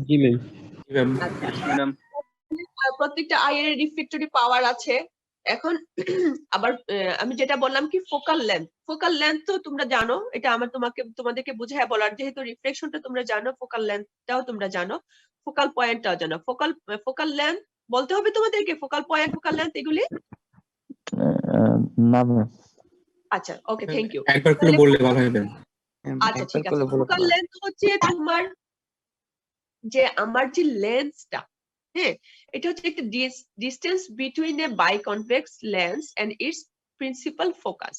জি ma'am. আচ্ছা, madam প্রত্যেকটা I এর রিফ্লেক্টরি পাওয়ার আছে। এখন আবার আমি যেটা বললাম কি ফোকাল লেন্থ তো তোমরা জানো, এটা আমার তোমাদেরকে বুঝায় বলার, যেহেতু রিফ্লেকশনটা তোমরা জানো, ফোকাল লেন্থটাও তোমরা জানো, ফোকাল পয়েন্টটাও জানো। ফোকাল লেন্থ বলতে হবে তোমাদেরকে, ফোকাল পয়েন্ট, ফোকাল লেন্থ এগুলি? না ম্যাম। আচ্ছা, ওকে, থ্যাংক ইউ। একবার করে বললে ভালো হবে। আচ্ছা, ঠিক আছে। ফোকাল লেন্থ হচ্ছে তোমার যে আমার যে লেন্সটা, হ্যাঁ, এটা হচ্ছে একটা distance between a biconvex lens and its principal focus.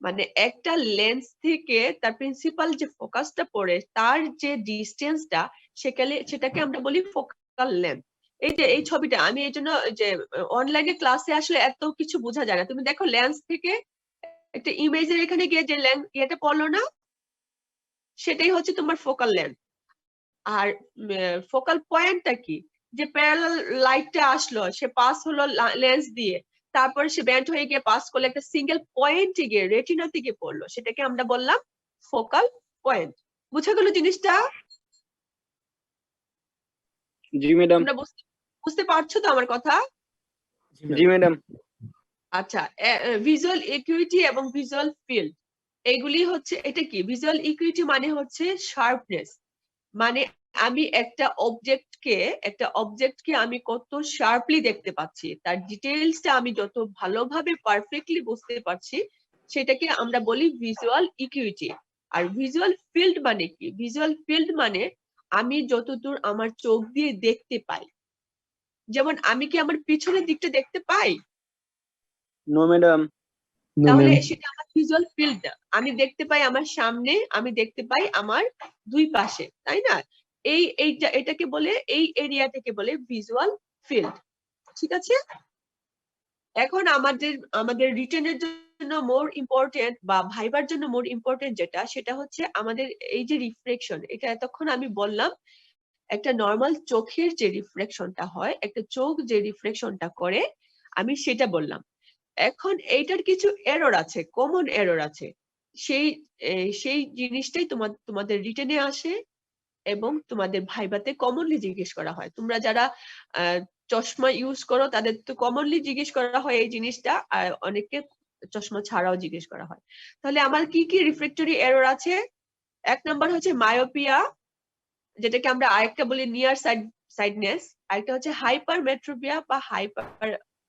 মানে একটা লেন্স থেকে তার প্রিন্সিপাল যে ফোকাসটা পড়ে তার যে ডিস্টেন্সটা, সেটাকে আমরা বলি ফোকাল লেন্থ। এই যে এই ছবিটা আমি এই জন্য যে অনলাইনে ক্লাসে আসলে এত কিছু বোঝা যায় না। তুমি দেখো লেন্স থেকে একটা ইমেজের এখানে গিয়ে যে লেন্স এটা পড়লো না, সেটাই হচ্ছে তোমার ফোকাল লেন্থ। আর ফোকাল পয়েন্টটা কি, যে প্যারালাল লাইটটা আসলো, সে পাস হলো লেন্স দিয়ে, তারপর সে ব্যান্ড হয়ে গিয়ে পাস করলো একটা সিঙ্গেল পয়েন্টে গিয়ে রেটিনাতে গিয়ে পড়লো, সেটাকে আমরা বললাম ফোকাল পয়েন্ট। বুঝা গেল জিনিসটা? জি ম্যাডাম। তোমরা বুঝতে পারছো তো আমার কথা? জি ম্যাডাম। আচ্ছা, ভিজুয়াল ইকুইটি এবং ভিজুয়াল ফিল্ড, এগুলি হচ্ছে, এটা কি ভিজুয়াল ইকুইটি মানে হচ্ছে শার্পনেস, মানে আমি একটা অবজেক্টকে আমি কত শার্পলি দেখতে পাচ্ছি, তার ডিটেইলসটা আমি যত ভালোভাবে পারফেক্টলি বুঝতে পারছি, সেটাকে আমরা বলি ভিজুয়াল ইকুইটি। আর ভিজুয়াল ফিল্ড মানে কি? ভিজুয়াল ফিল্ড মানে আমি যতদূর আমার চোখ দিয়ে দেখতে পাই। যেমন আমি কি আমার পিছনের দিকটা দেখতে পাই? No madam. তাহলে সেটা আমার ভিজুয়াল ফিল্ড। আমি দেখতে পাই আমার সামনে, আমি দেখতে পাই আমার দুই পাশে, তাই না? এটাকে বলে, এই এরিয়াটাকে বলে ভিজুয়াল ফিল্ড। ঠিক আছে? এখন আমাদের রিটেনের জন্য মোর ইম্পর্টেন্ট, বা ভাইবার জন্য মোর ইম্পর্টেন্ট যেটা, সেটা হচ্ছে আমাদের এই যে রিফ্লেকশন, এটা এতক্ষণ আমি বললাম একটা নর্মাল চোখের যে রিফ্লেকশনটা হয়, একটা চোখ যে রিফ্লেকশনটা করে, আমি সেটা বললাম। এখন এইটার কিছু এরর আছে, কমন এরর আছে, সেই জিনিসটাই তোমাদের রিটেনে আসে এবং তোমাদের ভাইভাতে কমনলি জিজ্ঞেস করা হয়। তোমরা যারা চশমা ইউজ করো তাদের তো কমনলি জিজ্ঞেস করা হয় এই জিনিসটা, আর অনেককে চশমা ছাড়াও জিজ্ঞেস করা হয়। তাহলে আমার কি কি রিফ্লেক্টরি এরর আছে? এক নাম্বার হচ্ছে মায়োপিয়া, যেটাকে আমরা আরেকটা বলি নিয়ার সাইডনেস, আরেকটা হচ্ছে হাইপারমেট্রোপিয়া বা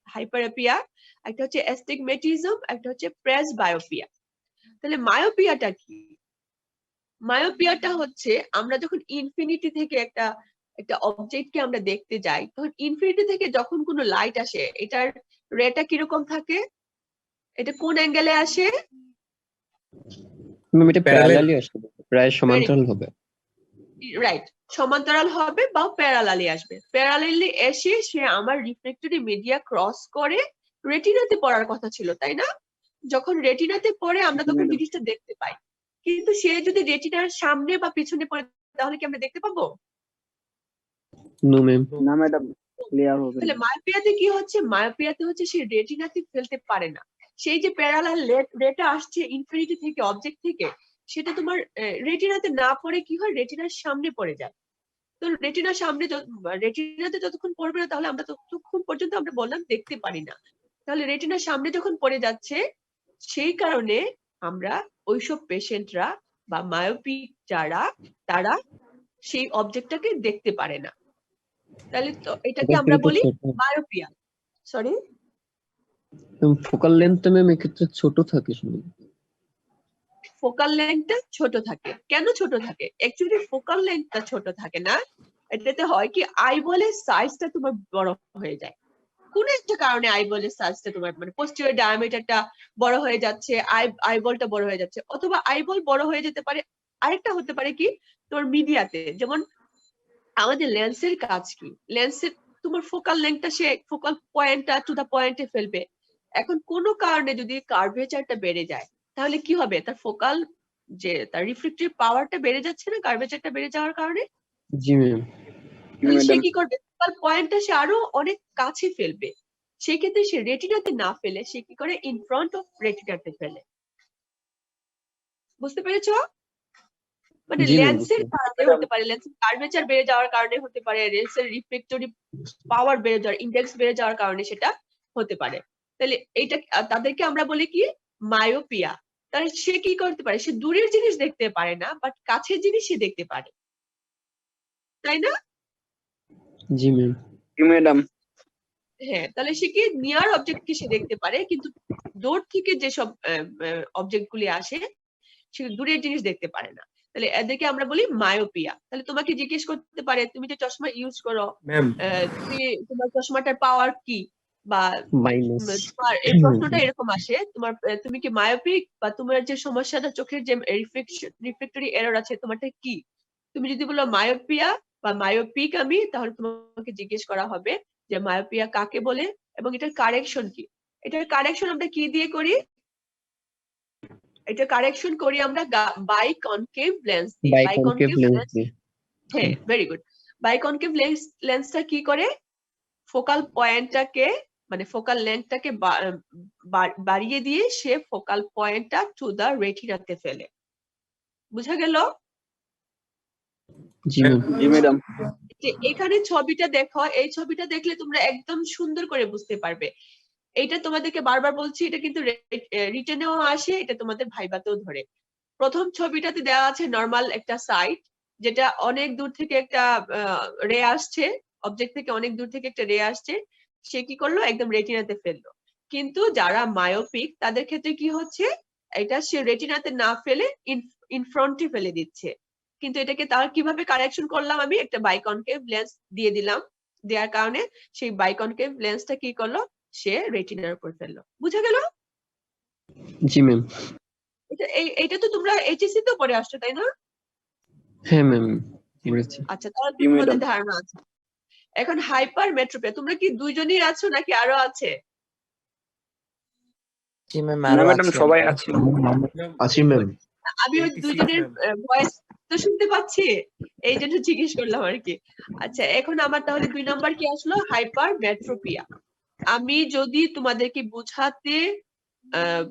হাইপারএপিয়া, একটা হচ্ছে অ্যাস্টিগমেটিজম, একটা হচ্ছে প্রেসবায়োপিয়া। তাহলে মায়োপিয়াটা কি? মায়োপিয়াটা হচ্ছে আমরা যখন ইনফিনিটি থেকে একটা অবজেক্টকে আমরা দেখতে যাই, তখন ইনফিনিটি থেকে যখন কোনো লাইট আসে, এটার রেটা কিরকম থাকে? এটা কোন অ্যাঙ্গেলে আসে? এটা প্যারালালি আসবে, প্রায় সমান্তরাল হবে। রাইট, সমান্তরাল হবে বা প্যারালালি আসবে। প্যারালালি এসে সে আমার রিফ্লেক্টরি মিডিয়া ক্রস করে রেটিনাতে পড়ার কথা ছিল, তাই না? যখন রেটিনাতে পড়ে আমরা তখন জিনিসটা দেখতে পাই, কিন্তু সে যদি রেটিনার সামনে বা পিছনে পড়ে, তাহলে কি আমরা দেখতে পাবো? No ma'am. না ম্যাডাম, ক্লিয়ার হবে। তাহলে মায়োপিয়াতে কি হচ্ছে? মায়োপিয়াতে হচ্ছে সে রেটিনাতে ফেলতে পারে না। সেই যে প্যারালাল রেটা আসছে ইনফিনিটি থেকে, অবজেক্ট থেকে, সেটা তোমার রেটিনাতে না পড়ে কি হয়, রেটিনার সামনে পড়ে যায়। তো রেটিনাতে যতক্ষণ পড়বে না, তাহলে আমরা ততক্ষণ পর্যন্ত আমরা বললাম দেখতে পারি না। তাহলে রেটিনার সামনে যখন পড়ে যাচ্ছে, সেই কারণে আমরা ওইসব পেশেন্টরা বা মায়োপিক যারা, তারা সেই অবজেক্টটাকে দেখতে পারে না। তাহলে তো এটাকে আমরা বলি মায়োপিয়া। সরি, ফোকাল লেন্থটা ম্যাম এক্ষেত্রে ছোট থাকে শুনুন। ফোকাল লেন্থটা ছোট থাকে। কেন ছোট থাকে? অ্যাকচুয়ালি ফোকাল লেন্থটা ছোট থাকে না, এটাতে হয় কি আইবলের সাইজটা তোমার বড় হয়ে যায়। কোন একটা কারণে আইবলের সাইজটা তোমার, মানে পোস্টেরিয়র ডায়ামিটারটা বড় হয়ে যাচ্ছে, আইবলটা বড় হয়ে যাচ্ছে, অথবা আইবল বড় হয়ে যেতে পারে। আরেকটা হতে পারে কি, তোমার মিডিয়াতে, যেমন আমাদের লেন্সের কাজ কি, লেন্সের তোমার ফোকাল লেন্থটা সে ফোকাল পয়েন্টটা টু দা পয়েন্টে ফেলবে। এখন কোনো কারণে যদি কার্ভেচারটা বেড়ে যায়, তাহলে কি হবে? তার ফোকাল যে তার রিফ্লেক্টিভ পাওয়ারটা বেড়ে যাচ্ছে না, কার্ভেচারটা বেড়ে যাওয়ার কারণে। জি ম্যাম। তাহলে সে কি করবে? ফোকাল পয়েন্টটা সে আরো অনেক কাছে ফেলবে। সেই ক্ষেত্রে সে রেটিনাতে না ফেলে সে কি করে, ইন ফ্রন্ট অফ রেটিনাতে ফেলে। বুঝতে পেরেছো? মানে জি ম্যাম, লেন্সের কারণে হতে পারে, লেন্সের কার্ভেচার বেড়ে যাওয়ার কারণে হতে পারে, লেন্সের রিফ্লেক্টরি পাওয়ার বেড়ে যাওয়ার, ইন্ডেক্স বেড়ে যাওয়ার কারণে সেটা হতে পারে। তাহলে এইটা তাদেরকে আমরা বলি কি মায়োপিয়া। তাহলে সে কি করতে পারে, সে দূরের জিনিস দেখতে পারে না, বাট কাছের জিনিস সে দেখতে পারে, তাই না? জি ম্যাম, জি ম্যাডাম হ্যাঁ, তাহলে সে কি নিয়ার অবজেক্ট কি সে দেখতে পারে, কিন্তু দূর থেকে যেসব অবজেক্ট গুলি আসে সে দূরের জিনিস দেখতে পারে না। তাহলে এদেরকে আমরা বলি মায়োপিয়া। তাহলে তোমাকে জিজ্ঞেস করতে পারে, তুমি যে চশমা ইউজ করো, ম্যাম তুমি তোমার চশমাটার পাওয়ার কি, বা মাইনাস। তোমার এই প্রশ্নটা এরকম আসে, তোমার তুমি কি মায়োপিক, বা তোমার যে সমস্যাটা চোখের যে রিফ্লেক্টরি এরর আছে তোমারটা কি। তুমি যদি বলো মায়োপিয়া বা মায়োপিক আমি, তাহলে তোমাকে জিজ্ঞেস করা হবে যে মায়োপিয়া কাকে বলে এবং এটার কারেকশন কি। এটার কারেকশন আমরা কি দিয়ে করি? এটা কারেকশন করি আমরা বাইকনকেভ লেন্স দিয়ে। বাইকনকেভ লেন্স লেন্স, দিয়ে। হ্যাঁ, ভেরি গুড। বাইকনকেভ লেন্সটা কি করে, ফোকাল পয়েন্টটাকে মানে ফোকাল লেন্থটাকে বাড়িয়ে দিয়ে সে ফোকাল পয়েন্টটা টু দা রেটিনাতে ফেলে। বুঝা গেল? জি ম্যাম, জি ম্যাডাম যে এখানে ছবিটা দেখো, এই ছবিটা দেখলে তোমরা একদম সুন্দর করে বুঝতে পারবে। এটা তোমাদেরকে বারবার বলছি, এটা কিন্তু রিটেনেও আসে, এটা তোমাদের ভাইবাতেও ধরে। প্রথম ছবিটাতে দেওয়া আছে নর্মাল একটা সাইট, যেটা অনেক দূর থেকে একটা রে আসছে, অবজেক্ট থেকে অনেক দূর থেকে একটা রে আসছে, সে কি করলো একদম রেটিনাতে ফেললো। কিন্তু যারা মায়োপিক তাদের ক্ষেত্রে কি হচ্ছে, এটা সে রেটিনাতে না ফেলে ইনফ্রন্টে ফেলে দিচ্ছে। কিন্তু এটাকে তার কিভাবে কারেকশন করলাম, আমি একটা বাইকনকেভ লেন্স দিয়ে দিলাম, দেওয়ার কারণে সেই বাইকনকেভ লেন্সটা কি করলো, সে রেটিনার উপর ফেললো। বুঝা গেল? জি ম্যাম, এইটা তো তোমরা এইচএসসি তো পড়ে আসছো, তাই না? হ্যাঁ ম্যাম, বুঝেছি। আচ্ছা, তাহলে জি, তোমাদের ম্যাডাম। ধারণা আছে। এখন হাইপার মেট্রোপিয়া, তোমরা কি দুইজনই আছো নাকি আরো আছে? জি ম্যাম, না আরো ম্যাডাম আছে। সবাই আছে আছি ম্যাম। আমি ওই 86 দুইজনের ম্যাম। ভয়েস তো শুনতে পাচ্ছি, এই জন্য জিজ্ঞেস করলাম আর কি। আচ্ছা, এখন আমার তাহলে 2 নাম্বার কি আসলো, হাইপার মেট্রোপিয়া। আমি যদি তোমাদেরকে বুঝাতে আহ,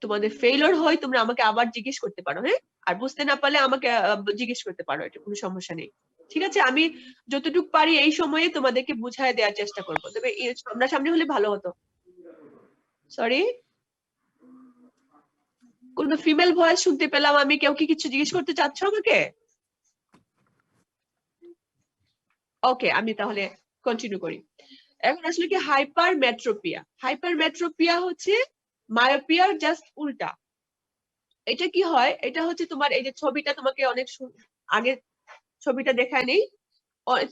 তোমাদের ফেইলিওর হয়, তোমরা আমাকে আবার জিজ্ঞেস করতে পারো, হ্যাঁ? আর বুঝতে না পারলে আমাকে জিজ্ঞেস করতে পারো, এটা কোনো সমস্যা নেই। ঠিক আছে, আমি যতটুকু পারি এই সময়ে তোমাদেরকে বুঝায় দেওয়ার চেষ্টা করবো, তবে সামনাসামনি হলে ভালো হতো। সরি, কোন ফিমেল ভয়েস শুনতে পেলাম আমি। কেউ কি কিছু জিজ্ঞেস করতে চাচ্ছ আমাকে? ওকে, আমি তাহলে কন্টিনিউ করি। এখন আসলে কি হাইপার মেট্রোপিয়া? হাইপার মেট্রোপিয়া হচ্ছে মায়োপিয়ার জাস্ট উল্টা। এটা কি হয়, এটা হচ্ছে তোমার এই যে ছবিটা তোমাকে অনেক আগে ছবিটা দেখায় নেই,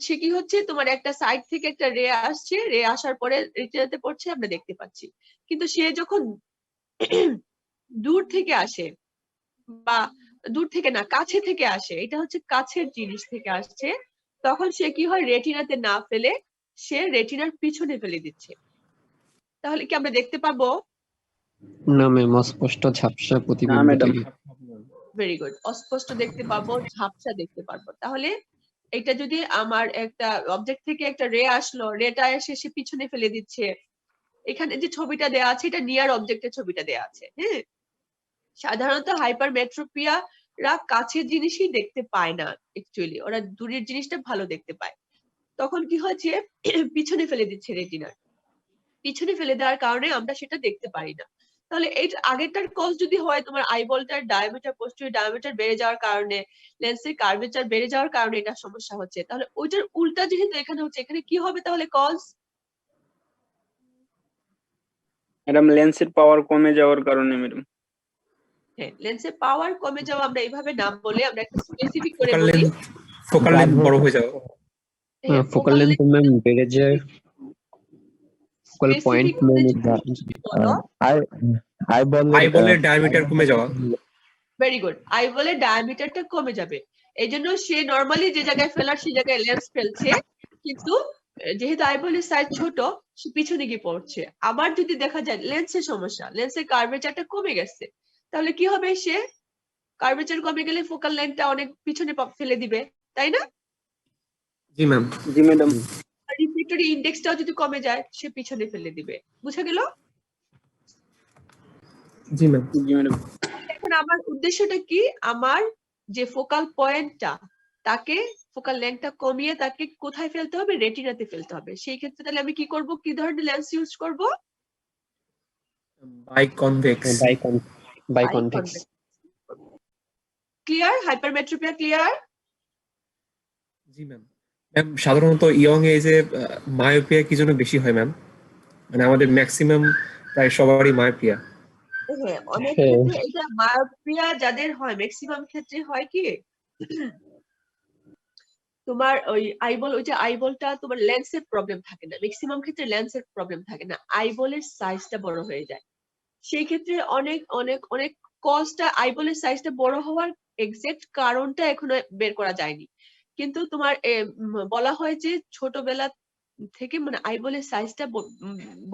সে কি হচ্ছে, তোমার একটা সাইড থেকে একটা রে আসছে, রে আসার পরে রেটিনাতে পড়ছে, আমরা দেখতে পাচ্ছি। কিন্তু সে যখন দূর থেকে আসে, বা দূর থেকে না, কাছে থেকে আসে, এটা হচ্ছে কাছের জিনিস থেকে আসছে, তখন সে কি হয়, রেটিনাতে না ফেলে সে রেটিনার পিছনে ফেলে দিচ্ছে। তাহলে কি আমরা দেখতে পাবো? না ম্যাম, অস্পষ্ট ঝাপসা না প্রতিবিম্ব ম্যাডাম থাকে। ভেরি গুড, অস্পষ্ট দেখতে পাবো, ঝাপসা দেখতে পারবো। তাহলে এটা যদি আমার একটা অবজেক্ট থেকে একটা রে আসলো, রেটা এসে সে পিছনে ফেলে দিচ্ছে, এখানে যে ছবিটা দেয়া আছে এটা নিয়ার অবজেক্টের ছবিটা দেয়া আছে, হ্যাঁ। সাধারণত হাইপার মেট্রোপিয়ারা কাছের জিনিসই দেখতে পায় না, অ্যাকচুয়ালি ওরা দূরের জিনিসটা ভালো দেখতে পায়। তখন কি হচ্ছে, পিছনে ফেলে দিচ্ছে রেটিনার, পিছনে ফেলে দেওয়ার কারণে আমরা সেটা দেখতে পারি না। তাহলে এই আগেরটার কজ যদি হয় তোমার আইবলটার ডায়ামিটার, পোস্টেরিয়র ডায়ামিটার বেড়ে যাওয়ার কারণে, লেন্সের কার্ভেচার বেড়ে যাওয়ার কারণে এটা সমস্যা হচ্ছে, তাহলে ওইটার উল্টা যেহেতু এখানে হচ্ছে, এখানে কি হবে তাহলে কজ? ম্যাডাম লেন্সের পাওয়ার কমে যাওয়ার কারণে ম্যাডাম হ্যাঁ, লেন্সের পাওয়ার কমে যাওয়া আমরা এইভাবে না বলে আমরা একটা স্পেসিফিক করে ফোকাল বলি। লেন্থ বড় হয়ে যাও। হ্যাঁ, ফোকাল লেন্থ ম্যাম বেড়ে যায়, ফোকাল পয়েন্ট স্পেসিফিক ম্যাম আইবলের ডায়ামিটার কমে যাওয়া। ভেরি গুড, আইবলের ডায়ামিটারটা কমে যাবে। এই জন্য সে নর্মালি যে জায়গায় ফেলার সেই জায়গায় লেন্স ফেলছে, কিন্তু যেহেতু আইবলের সাইজ ছোট, সে পিছনে গিয়ে পড়ছে। আবার যদি দেখা যায় লেন্সের সমস্যা, লেন্সের কার্ভেচারটা কমে গেছে, তাহলে কি হবে, সে কার্ভেচার কমে গেলে ফোকাল লেন্থটা অনেক পিছনে ফেলে দিবে, তাই না? জি ম্যাম। জি ম্যাডাম রিফ্লেক্টরি ইন্ডেক্সটাও যদি কমে যায়, সে পিছনে ফেলে দিবে। বুঝা গেল? জি ম্যাম। জি ম্যাডাম এখন আমার উদ্দেশ্যটা কি, আমার যে ফোকাল পয়েন্টটা তাকে ফোকাল লেন্থটা কমিয়ে তাকে কোথায় ফেলতে হবে, রেটিনাতে ফেলতে হবে। সেই ক্ষেত্রে তাহলে আমি কি করব, কি ধরনের লেন্স ইউজ করব? Biconvex. Biconvex. Clear? Hypermetropia clear? জি ম্যাম। ম্যাম সাধারণত ইয়ং এজে মায়োপিয়া কি জন্য বেশি হয় ম্যাম? মানে আমাদের ম্যাক্সিমাম প্রায় সবারই মায়োপিয়া। হ্যাঁ, অনেক হ্যাঁ। ক্ষেত্রে এটা মায়োপিয়া যাদের হয়, ম্যাক্সিমাম ক্ষেত্রে হয় কি তোমার ওই আইবল, ওই যে আইবলটা তোমার লেন্সের প্রবলেম থাকে না, ম্যাক্সিমাম ক্ষেত্রে লেন্সের প্রবলেম থাকে না, আইবলের সাইজটা বড় হয়ে যায়। সেই ক্ষেত্রে অনেক অনেক অনেক কজটা, আইবলের সাইজটা বড় হওয়ার এক্সাক্ট কারণটা এখনো বের করা যায়নি, কিন্তু তোমার বলা হয় যে ছোটবেলা থেকে মানে আইবলের সাইজটা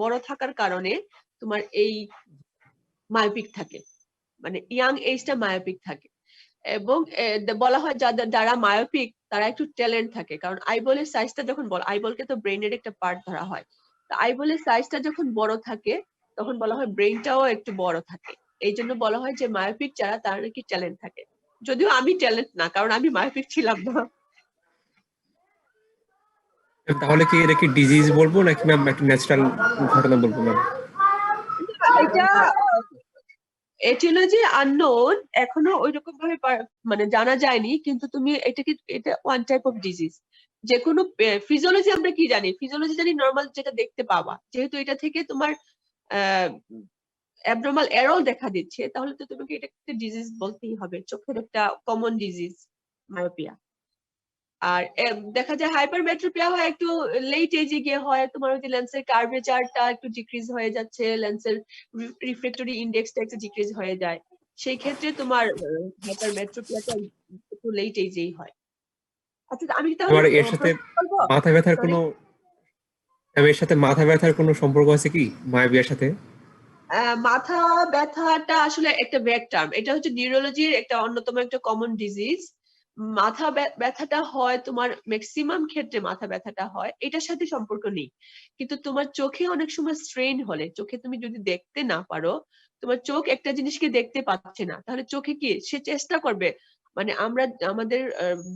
বড় থাকার কারণে তোমার এই মায়োপিক থাকে, মানে ইয়াং এজটা মায়োপিক থাকে। এবং বলা হয় যারা মায়োপিক তারা একটু ট্যালেন্ট থাকে, কারণ আইবলের সাইজটা যখন বড়, আইবলকে তো ব্রেইনের একটা পার্ট ধরা হয়, তো আইবলের সাইজটা যখন বড় থাকে তখন বলা হয় ব্রেইনটাও একটু বড় থাকে। এই জন্য বলা হয় যে মায়োপিক যারা তারা নাকি ট্যালেন্ট থাকে। যদিও আমি ট্যালেন্ট না, কারণ আমি মায়োপিক ছিলাম না। তাহলে কি এটা কি ডিজিজ বলবো নাকি ম্যাম একটা ন্যাচারাল ঘটনা বলবো ম্যাম? এটা এটিওলজি আননোন, এখনো ওইরকম ভাবে মানে জানা যায়নি, কিন্তু তুমি এটাকে, এটা ওয়ান টাইপ অফ ডিজিজ। যে কোনো ফিজিওলজি আমরা কি জানি, ফিজিওলজি জানি নর্মাল যেটা দেখতে পাওয়া, যেহেতু এটা থেকে তোমার অ্যাবনর্মাল এরর দেখা দিচ্ছে, তাহলে তো তোমাকে এটা একটা ডিজিজ বলতেই হবে, চোখের একটা কমন ডিজিজ মায়োপিয়া। আর দেখা যায় হাইপারমেট্রোপিয়া হয় একটু লেট এজে গিয়ে হয়, তোমার ওই যে লেন্সের কার্ভেচারটা একটু ডিক্রিজ হয়ে যাচ্ছে, লেন্সের রিফ্লেক্টরি ইন্ডেক্সটা একটু ডিক্রিজ হয়ে যায়, সেই ক্ষেত্রে তোমার হাইপারমেট্রোপিয়াটা একটু লেট এজেই হয়। আচ্ছা, আমি তাহলে আবার এর সাথে বলবো, মাথা ব্যথার সরি, কোনো এর সাথে মাথা ব্যথার কোনো সম্পর্ক আছে কি মায়োপিয়ার সাথে? মাথা ব্যথাটা আসলে একটা ভ্যাগ টার্ম, এটা হচ্ছে নিউরোলজির একটা অন্যতম একটা কমন ডিজিজ। মাথা ব্যথাটা হয় তোমার ম্যাক্সিমাম ক্ষেত্রে, মাথা ব্যথাটা হয় এটার সাথে সম্পর্ক নেই, কিন্তু তোমার চোখে অনেক সময় স্ট্রেন হলে, চোখে তুমি যদি দেখতে না পারো, তোমার চোখ একটা জিনিসকে দেখতে পাচ্ছে না, তাহলে চোখে কি সে চেষ্টা করবে, মানে আমরা আমাদের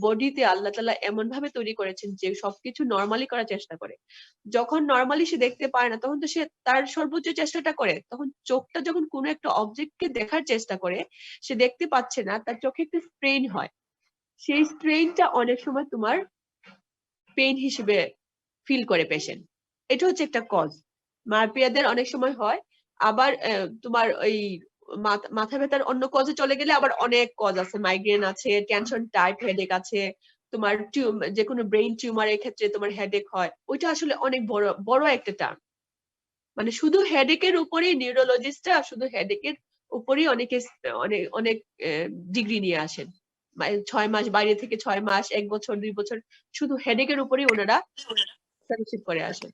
বডিতে আল্লাহ তাআলা এমন ভাবে তৈরি করেছেন যে সবকিছু নর্মালি করার চেষ্টা করে। যখন নর্মালি সে দেখতে পারে না, তখন তো সে তার সর্বোচ্চ চেষ্টাটা করে, তখন চোখটা যখন কোনো একটা অবজেক্টকে দেখার চেষ্টা করে, সে দেখতে পাচ্ছে না, তার চোখে একটা স্ট্রেন হয়, সেই স্ট্রেনটা অনেক সময় তোমার পেইন হিসেবে ফিল করে পেশেন্ট। এটা হচ্ছে একটা কজ, মায়োপিয়াদের অনেক সময় হয়। আবার তোমার ওই মাথা ব্যথার অন্য কজে চলে গেলে আবার অনেক কজ আছে, মাইগ্রেন আছে, টেনশন টাইপ হেডেক আছে, তোমার যে কোনো ব্রেইন টিউমারের ক্ষেত্রে তোমার হেডেক হয়, ওইটা আসলে অনেক বড় বড় একটা টার্ম। মানে শুধু হেডেকের উপরেই নিউরোলজিস্টরা শুধু হেডেকের উপরেই অনেকে অনেক অনেক ডিগ্রি নিয়ে আসেন, 6 মাস বাইরে থেকে, 6 মাস, 1 বছর, 2 বছর শুধু হেডেকের উপরেই ওনারা ফেলোশিপ করে আসেন।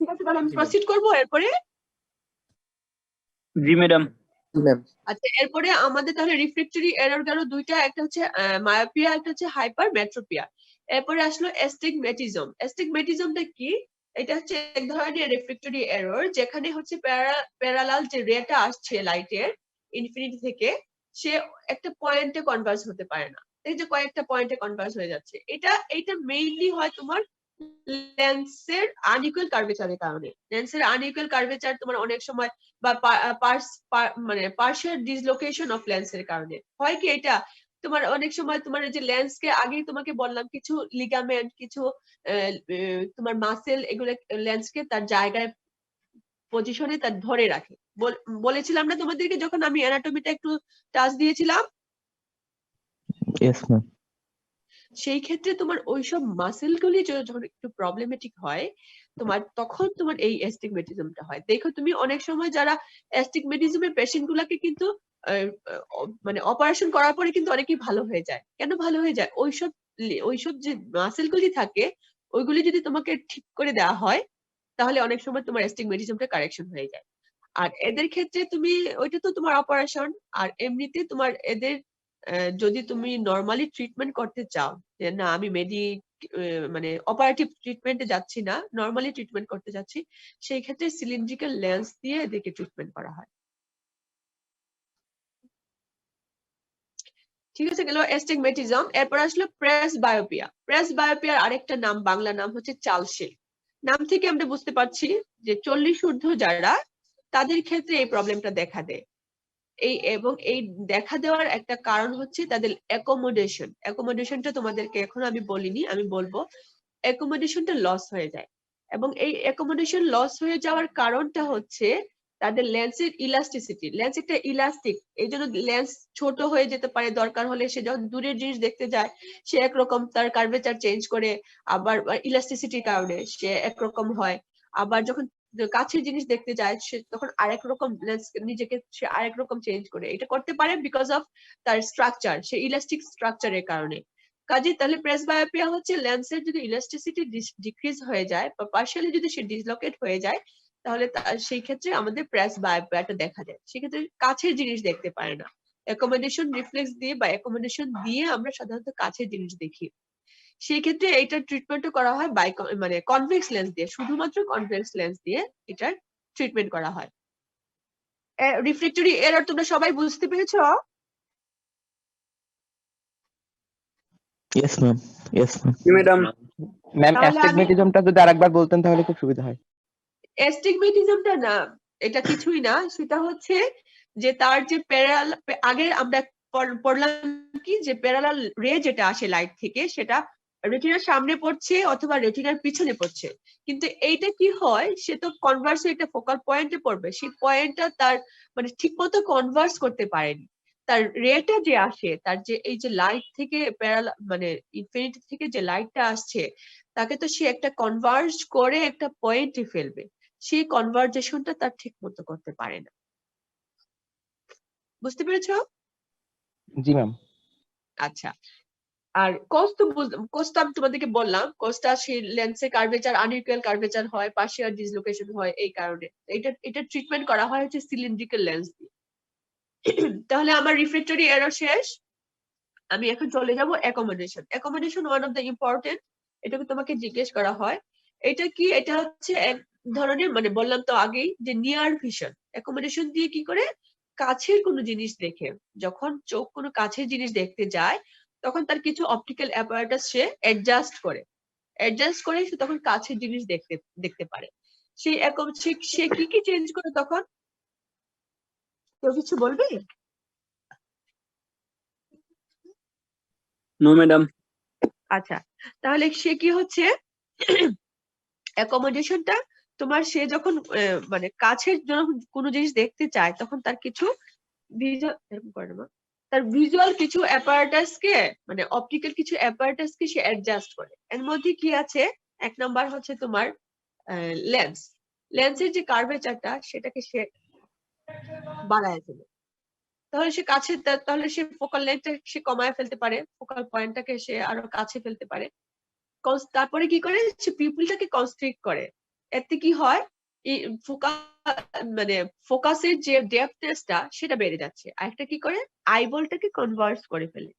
ঠিক আছে, তাহলে আমি প্রসিড করবো এরপরে। জি ম্যাডাম। আচ্ছা, এরপরে আমাদের তাহলে রিফ্লেক্টরি এরর গেল দুইটা, একটা হচ্ছে মায়োপিয়া, একটা হচ্ছে হাইপারমেট্রোপিয়া। এরপরে আসলো অ্যাস্টিগম্যাটিজম। অ্যাস্টিগম্যাটিজমটা কি? এটা হচ্ছে এক ধরনের রিফ্লেক্টরি এরর, যেখানে হচ্ছে প্যারালাল যে রেটা আসছে লাইটের ইনফিনিটি থেকে, সে একটা পয়েন্টে কনভার্জ হতে পারে না, এই যে কয়েকটা পয়েন্টে কনভার্জ হয়ে যাচ্ছে, এটা মেইনলি হয় তোমার লেন্সের আনইকুয়াল কার্ভেচারের কারণে। লেন্সের আনইকুয়াল কার্ভেচার তোমার অনেক সময় বা মানে পার্শিয়াল ডিসলোকেশন অফ লেন্সের কারণে হয় কি, এটা তোমার অনেক সময় তোমার যে লেন্সকে আগেই তোমাকে বললাম, কিছু লিগামেন্ট, কিছু তোমার মাসেল, এগুলো লেন্সকে তার জায়গায় পজিশনে তার ধরে রাখে। বলেছিলাম না তোমাদেরকে যখন আমি অ্যানাটমিটা একটু টাচ দিয়েছিলাম? Yes ma'am. সেই ক্ষেত্রে তোমার ওইসব মাসেল গুলি যখন একটু প্রবলেমেটিক হয়, তোমার তখন তোমার এই অ্যাস্টিগম্যাটিজমটা হয়। দেখো তুমি অনেক সময় যারা অ্যাস্টিগম্যাটিজমের পেশেন্ট গুলাকে কিন্তু মানে অপারেশন করার পরে কিন্তু অনেকেই ভালো হয়ে যায়। কেন ভালো হয়ে যায়? ওইসব যে মাসেল গুলি থাকে, ওইগুলি যদি তোমাকে ঠিক করে দেওয়া হয়, তাহলে অনেক সময় তোমার অ্যাস্টিগম্যাটিজমটা কারেকশন হয়ে যায়। আর এদের ক্ষেত্রে তুমি, ওইটা তো তোমার অপারেশন, আর এমনিতে তোমার এদের যদি তুমি নরমালি ট্রিটমেন্ট করতে চাও, যে না আমি মানে অপারেটিভ ট্রিটমেন্টে যাচ্ছি না, নরমালি ট্রিটমেন্ট করতে যাচ্ছি, সেই ক্ষেত্রে সিলিন্ড্রিক্যাল লেন্স দিয়ে এদেরকে ট্রিটমেন্ট করা হয়। ঠিক আছে, গেল অ্যাস্টিগমেটিজম। এরপর আসলো প্রেস বায়োপিয়া। প্রেস বায়োপিয়ার আরেকটা নাম, বাংলা নাম হচ্ছে চালশিল। নাম থেকে আমরা বুঝতে পারছি যে 40 ঊর্ধ্ব যারা, তাদের ক্ষেত্রে এই প্রবলেমটা দেখা দেয়। এবং এই দেখা দেওয়ার একটা কারণ হচ্ছে তাদের অ্যাকোমোডেশন। অ্যাকোমোডেশনটা তোমাদেরকে এখন আমি বলিনি, আমি বলবো। অ্যাকোমোডেশনটা লস হয়ে যায়, এবং এই অ্যাকোমোডেশন লস হয়ে যাওয়ার কারণটা হচ্ছে তাদের লেন্সের ইলাস্টিসিটি। লেন্স একটা ইলাস্টিক, এই জন্য লেন্স ছোট হয়ে যেতে পারে। দরকার হলে সে যখন দূরের জিনিস দেখতে যায় সে একরকম তার কার্ভেচার চেঞ্জ করে, আবার ইলাস্টিসিটির কারণে সে একরকম হয়। আবার যখন কাছের জিনিস দেখতে যায় সে তখন আরেক রকম লেন্স নিজেকে সে আরেক রকম চেঞ্জ করে। এটা করতে পারে বিকজ অফ তার স্ট্রাকচার, সে ইলাস্টিক স্ট্রাকচারের কারণে। কাজে তাহলে প্রেস বায়োপিয়া হচ্ছে লেন্সের যদি ইলাস্টিসিটি ডিক্রিজ হয়ে যায় বা পার্শিয়ালি যদি সে ডিসলোকেট হয়ে যায়, তাহলে সেই ক্ষেত্রে আমাদের প্রেস বায়োপিয়াটা দেখা যায়। সেক্ষেত্রে কাছের জিনিস দেখতে পারে না। অ্যাকোমোডেশন রিফ্লেক্স দিয়ে বা অ্যাকোমোডেশন দিয়ে আমরা সাধারণত কাছের জিনিস দেখি। সেই ক্ষেত্রে এইটার ট্রিটমেন্টও করা হয় মানে কনভেক্স লেন্স দিয়ে, শুধুমাত্র কনভেক্স লেন্স দিয়ে এটার ট্রিটমেন্ট করা হয়। রিফ্লেক্টরি এরর তোমরা সবাই বুঝতে পেরেছো? Yes ma'am, yes ma'am. জি ম্যাডাম। ম্যাম তাহলে আমি অ্যাস্টিগমেটিজমটা যদি আরেকবার বলতেন তাহলে খুব সুবিধা হয়। অ্যাস্টিগমেটিজমটা না, এটা কিছুই না। সেটা হচ্ছে যে তার যে আগে আমরা পড়লাম কি, যে প্যারালাল রে যেটা আসে লাইট থেকে সেটা রেটিনার সামনে পড়ছে অথবা রেটিনার পিছনে পড়ছে। কিন্তু এইটা কি হয়, সে তো কনভার্স একটা ফোকাল পয়েন্টে পড়বে, সেই পয়েন্টটা তার মানে ঠিক মতো কনভার্স করতে পারেনি। তার রেটা যে আসে, তার যে এই যে লাইট থেকে মানে ইনফিনিটি থেকে যে লাইটটা আসছে, তাকে তো সে একটা কনভার্জ করে একটা পয়েন্টে ফেলবে। সেই কনভার্জেশনটা তার ঠিক মতো করতে পারে না। বুঝতে পেরেছো? জি ম্যাম। আচ্ছা, আর কজ তো আমি তোমাদেরকে বললাম, কজটা সেই লেন্সের কার্ভেচার, আনইকুয়াল কার্ভেচার হয়, পার্শিয়াল ডিসলোকেশন হয় এই কারণে। এটা ট্রিটমেন্ট করা হয় হচ্ছে সিলিন্ড্রিক্যাল লেন্স দিয়ে। তাহলে আমার রিফ্লেক্টরি এরর শেষ। আমি এখন চলে যাব accommodation. Accommodation one of the important, এটাকে তোমাকে জিজ্ঞেস করা হয়। এটা কি? এটা হচ্ছে এক ধরনের, মানে বললাম তো আগেই যে নিয়ার ভিশন। অ্যাকোমোডেশন দিয়ে কি করে, কাছের কোনো জিনিস দেখে, যখন চোখ কোনো কাছের জিনিস দেখতে যায় তখন তার কিছু অপটিক্যাল অ্যাপারেটাস সে অ্যাডজাস্ট করে সে তখন কাছের জিনিস দেখতে পারে। সেই সে কি চেঞ্জ করে তখন? কেউ কিছু বলবে? No madam. আচ্ছা, তাহলে সে কি হচ্ছে, অ্যাকোমোডেশনটা তোমার, সে যখন মানে কাছের যখন কোনো জিনিস দেখতে চায় তখন তার কিছু তার ভিজুয়াল কিছু অ্যাপারেটাস কে, মানে অপটিক্যাল কিছু অ্যাপারেটাস কে সে অ্যাডজাস্ট করে। এর মধ্যে কি আছে, এক নাম্বার হচ্ছে তোমার লেন্স। লেন্সের যে কার্ভেচারটা সেটাকে সে বাড়ায় ফেলে। তাহলে সে কাছে, তাহলে সে ফোকাল লেন্থটা সে কমায় ফেলতে পারে, ফোকাল পয়েন্টটাকে সে আরো কাছে ফেলতে পারে। তারপরে কি করে, সে পিউপিলটাকে কনস্ট্রিক্ট করে। এতে কি হয়, মানে ফোকাসের যে ডেপথনেসটা সেটা বেড়ে যাচ্ছে। আরেকটা কি করে, আইবলটাকে কনভার্স করে ফেলে।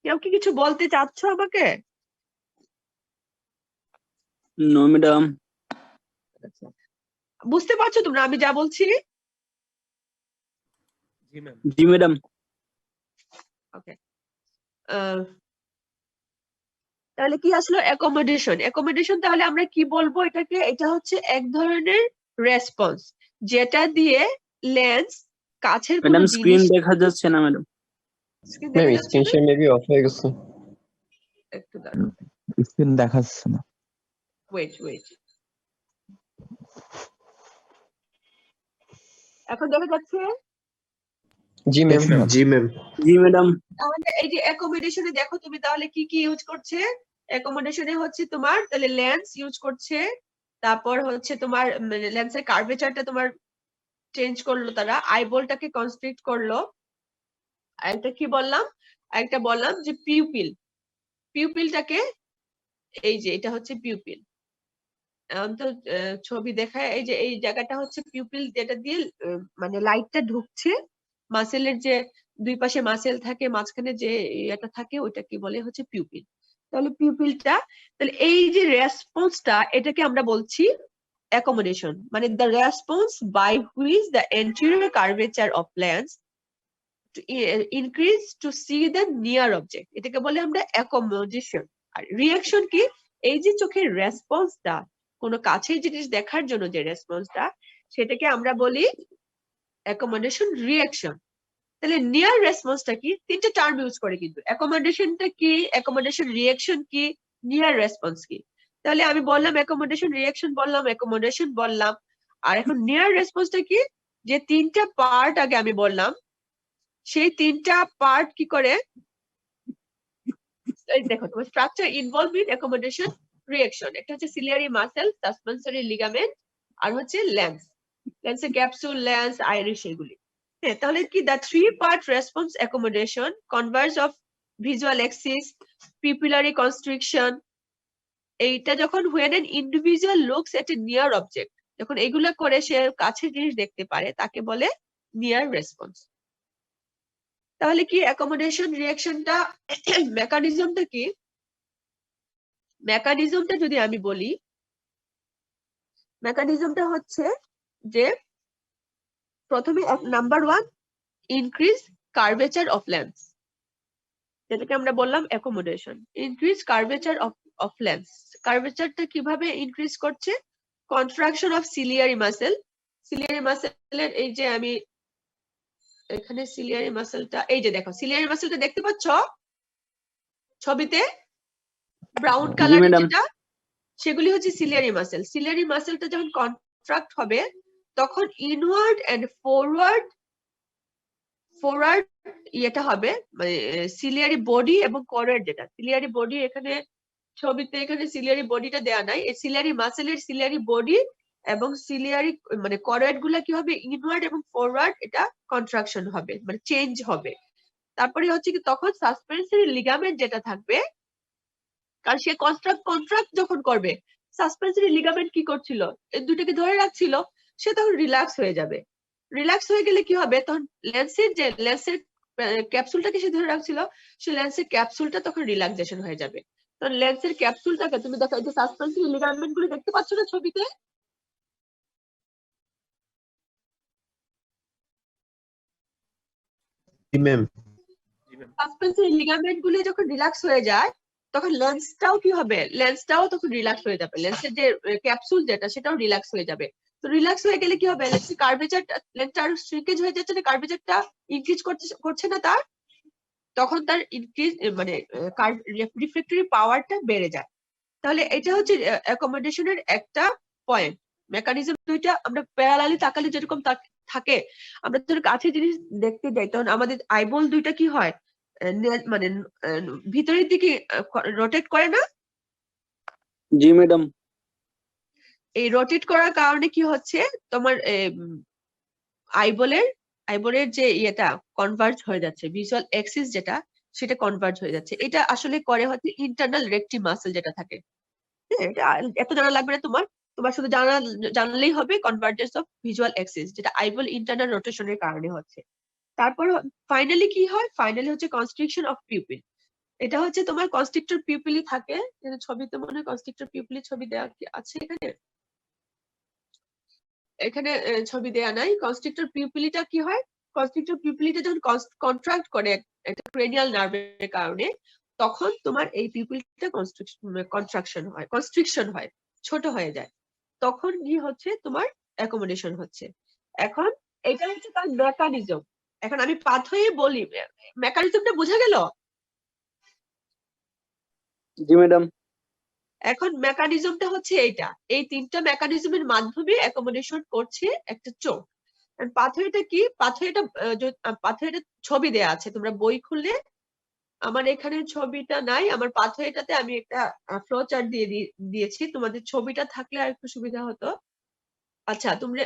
কেউ কি কিছু বলতে চাচ্ছ আমাকে? No madam. আচ্ছা, বুঝতে পারছো তোমরা আমি যা বলছি? জি ম্যাম। জি ম্যাডাম। ওকে, তাহলে কি আসলো অ্যাকোমোডেশন? অ্যাকোমোডেশন তাহলে আমরা কি বলবো এটাকে? এটা হচ্ছে এক ধরনের রেসপন্স যেটা দিয়ে লেন্স কাছের কোনো ম্যাডাম স্ক্রিন জিনিস দেখা যাচ্ছে না ম্যাডাম। স্ক্রিন ম্যাম দেখা যাচ্ছে স্ক্রিন না? শেয়ার মেবি অফ হয়ে গেছে। একটু দাঁড়াও, স্ক্রিন দেখা যাচ্ছে না। ওয়েট। এখন দেখা যাচ্ছে? জি ম্যাম, Yes, ma'am. জি ম্যাম। জি ম্যাডাম। তাহলে এই যে অ্যাকোমোডেশনে দেখো তুমি তাহলে কি কি ইউজ করছে? অ্যাকোমোডেশনে হচ্ছে তোমার তাহলে লেন্স ইউজ করছে, তারপর হচ্ছে তোমার মানে লেন্সের কার্ভেচারটা তোমার চেঞ্জ করলো, তারা আইবলটাকে কনস্ট্রিক্ট করলো। আরেকটা কি বললাম? আরেকটা বললাম যে পিউপিলটাকে, এই যে এটা হচ্ছে পিউপিল। তো ছবি দেখায়, এই যে এই জায়গাটা হচ্ছে পিউপিল, যেটা দিয়ে মানে লাইটটা ঢুকছে। মাসেলের যে দুই পাশে মাসেল থাকে, মাঝখানে যে এটা থাকে ওইটা কি বলে হচ্ছে পিউপিল। তাহলে পিউপিলটা, তাহলে এই যে রেসপন্সটা এটাকে আমরা বলছি accommodation মানে the response by which the anterior curvature of lens to increase to see the near object এটাকে বলে আমরা accommodation। আর রিঅ্যাকশন কি, এই যে চোখের রেসপন্সটা কোনো কাছের জিনিস দেখার জন্য যে রেসপন্সটা সেটাকে আমরা বলি accommodation রিঅ্যাকশন। তাহলে নিয়ার রেসপন্সটা কি, তিনটা টার্ম ইউজ করে কিন্তু, অ্যাকোমোডেশনটা কি, অ্যাকোমোডেশন রিঅ্যাকশন কি, নিয়ার রেসপন্স কি। তাহলে আমি বললাম অ্যাকোমোডেশন রিঅ্যাকশন বললাম, অ্যাকোমোডেশন বললাম, আর এখন নিয়ার রেসপন্সটা কি, যে তিনটা পার্ট আগে আমি বললাম সেই তিনটা পার্ট কি করে, দেখো তোমার structure involve in accommodation reaction. একটা হচ্ছে সিলিয়ারি মাসেল, সাসপেন্সরি লিগামেন্ট, আর হচ্ছে লেন্স, লেন্সের ক্যাপসুল, লেন্স, আইরিস, এগুলি। তাহলে কি the three-part response accommodation, converge of visual axis, pupillary constriction, এইটা যখন when an individual looks at a near object, যখন এগুলা করে সে কাছের জিনিস দেখতে পারে তাকে বলে near response। তাহলে কি accommodation reactionটা মেকানিজমটা কি, মেকানিজমটা যদি আমি বলি, মেকানিজমটা হচ্ছে যে প্রথমে number 1 increase curvature of lens, যেটাকে আমরা বললাম accommodation. Increase curvature of lens, কার্ভেচারটা কিভাবে ইনক্রিজ করছে, contraction of ciliary muscle, ciliary মাসেলের এই যে আমি এখানে সিলিয়ারি মাসেলটা, এই যে দেখো সিলিয়ারি মাসেলটা দেখতে পাচ্ছ ছবিতে ব্রাউন কালার যেটা, সেগুলি হচ্ছে সিলিয়ারি মাসেল। সিলিয়ারি মাসেলটা যখন কন্ট্রাক্ট হবে তখন ইনওয়ার্ড এন্ড ফরওয়ার্ড ইয়েটা হবে, মানে সিলিয়ারি বডি এবং করেড, যেটা সিলিয়ারি বডি এখানে ছবিতে এখানে সিলিয়ারি বডিটা দেয়া নাই, এই সিলিয়ারি মাসেলের সিলিয়ারি বডি এবং সিলিয়ারি মানে করেড গুলা কি হবে, ইনওয়ার্ড এবং ফরওয়ার্ড এটা কন্ট্রাকশন হবে, মানে চেঞ্জ হবে। তারপরে হচ্ছে কি তখন সাসপেন্সরি লিগামেন্ট যেটা থাকবে, কারণ সে কন্ট্রাক্ট যখন করবে সাসপেন্সরি লিগামেন্ট কি করছিল, এই দুটোকে ধরে রাখছিল, সে তখন রিল্যাক্স হয়ে যাবে। রিল্যাক্স হয়ে গেলে কি হবে, তখন লেন্সের ক্যাপসুলটাকে সে ধরে রাখছিল, সে লেন্সের ক্যাপসুলটা তখন রিল্যাক্সেশন হয়ে যাবে। তখন লেন্সের ক্যাপসুলটাকে তুমি দেখো, এই যে সাসপেন্সরি লিগামেন্ট গুলো দেখতে পাচ্ছ না ছবিতে, সাসপেন্সরি লিগামেন্ট গুলো যখন রিল্যাক্স হয়ে যায় তখন লেন্সটাও কি হবে, লেন্সটাও তখন রিল্যাক্স হয়ে যাবে, লেন্সের যে ক্যাপসুল যেটা সেটাও রিল্যাক্স হয়ে যাবে। তো রিল্যাক্স হয়ে গেলে কি হবে, লেন্সের কার্ভেচারটা, লেন্সটা আরো শ্রিঙ্কেজ হয়ে যাচ্ছে না, কার্ভেচারটা ইনক্রিজ করছে না তার, তখন তার ইনক্রিজ মানে রিফ্লেক্টরি পাওয়ারটা বেড়ে যায়। তাহলে এটা হচ্ছে অ্যাকোমোডেশনের একটা পয়েন্ট। মেকানিজম দুইটা আমরা প্যারালালি তাকালে যেরকম থাকে, আমরা যখন কাছে জিনিস দেখতে যাই তখন আমাদের আইবল দুইটা কি হয়, মানে ভিতরের দিকে রোটেট করে না। জি ম্যাডাম। এই রোটেট করার কারণে কি হচ্ছে, তোমার আইবলের যে ইয়েটা কনভার্জ হয়ে যাচ্ছে, ভিজুয়াল এক্সিস যেটা সেটা কনভার্জ হয়ে যাচ্ছে। এটা আসলে করে হচ্ছে ইন্টারনাল রেকটি মাসেল যেটা থাকে। এত জানা লাগবে না তোমার, শুধু জানলেই হবে কনভার্জেন্স অফ ভিজুয়াল এক্সিস, যেটা আইবল ইন্টারনাল রোটেশনের কারণে হচ্ছে। তারপর ফাইনালি কি হয়, ফাইনালি হচ্ছে কনস্ট্রিকশন অফ পিউপিল। এটা হচ্ছে তোমার কনস্ট্রিক্টর পিউপিলি থাকে, ছবিতে মনে হয় কনস্ট্রিক্টর পিউপিলি ছবি দেওয়া আছে, এখানে ছবি দেয়া নাই। কনস্ট্রিক্টর পিউপিলিটা কি হয়, কনস্ট্রিক্টর পিউপিলিটা যখন কন্ট্রাক্ট করে একটা ক্রেনিয়াল নার্ভের কারণে, তখন তোমার এই পিউপিলটা কনস্ট্রিকশন হয়, ছোট হয়ে যায়, তখন কি হচ্ছে তোমার অ্যাকোমোডেশন হচ্ছে। এখন এটা হচ্ছে তার মেকানিজম। এখন আমি পাথয়ে বলি, মেকানিজমটা বোঝা গেল? জি ম্যাডাম। এখন মেকানিজমটা হচ্ছে এইটা, এই তিনটা মেকানিজমের মাধ্যমে অ্যাকোমোডেশন করছে একটা চোখ। পাথওয়েটা কি, পাথওয়েটা ছবি দেয়া আছে, তোমরা বই খুললে, আমার এখানে ছবিটা নাই, আমার পাথওয়েটাতে আমি একটা ফ্লো চার্ট দিয়েছি, তোমাদের ছবিটা থাকলে আর একটু সুবিধা হতো। আচ্ছা, তোমরা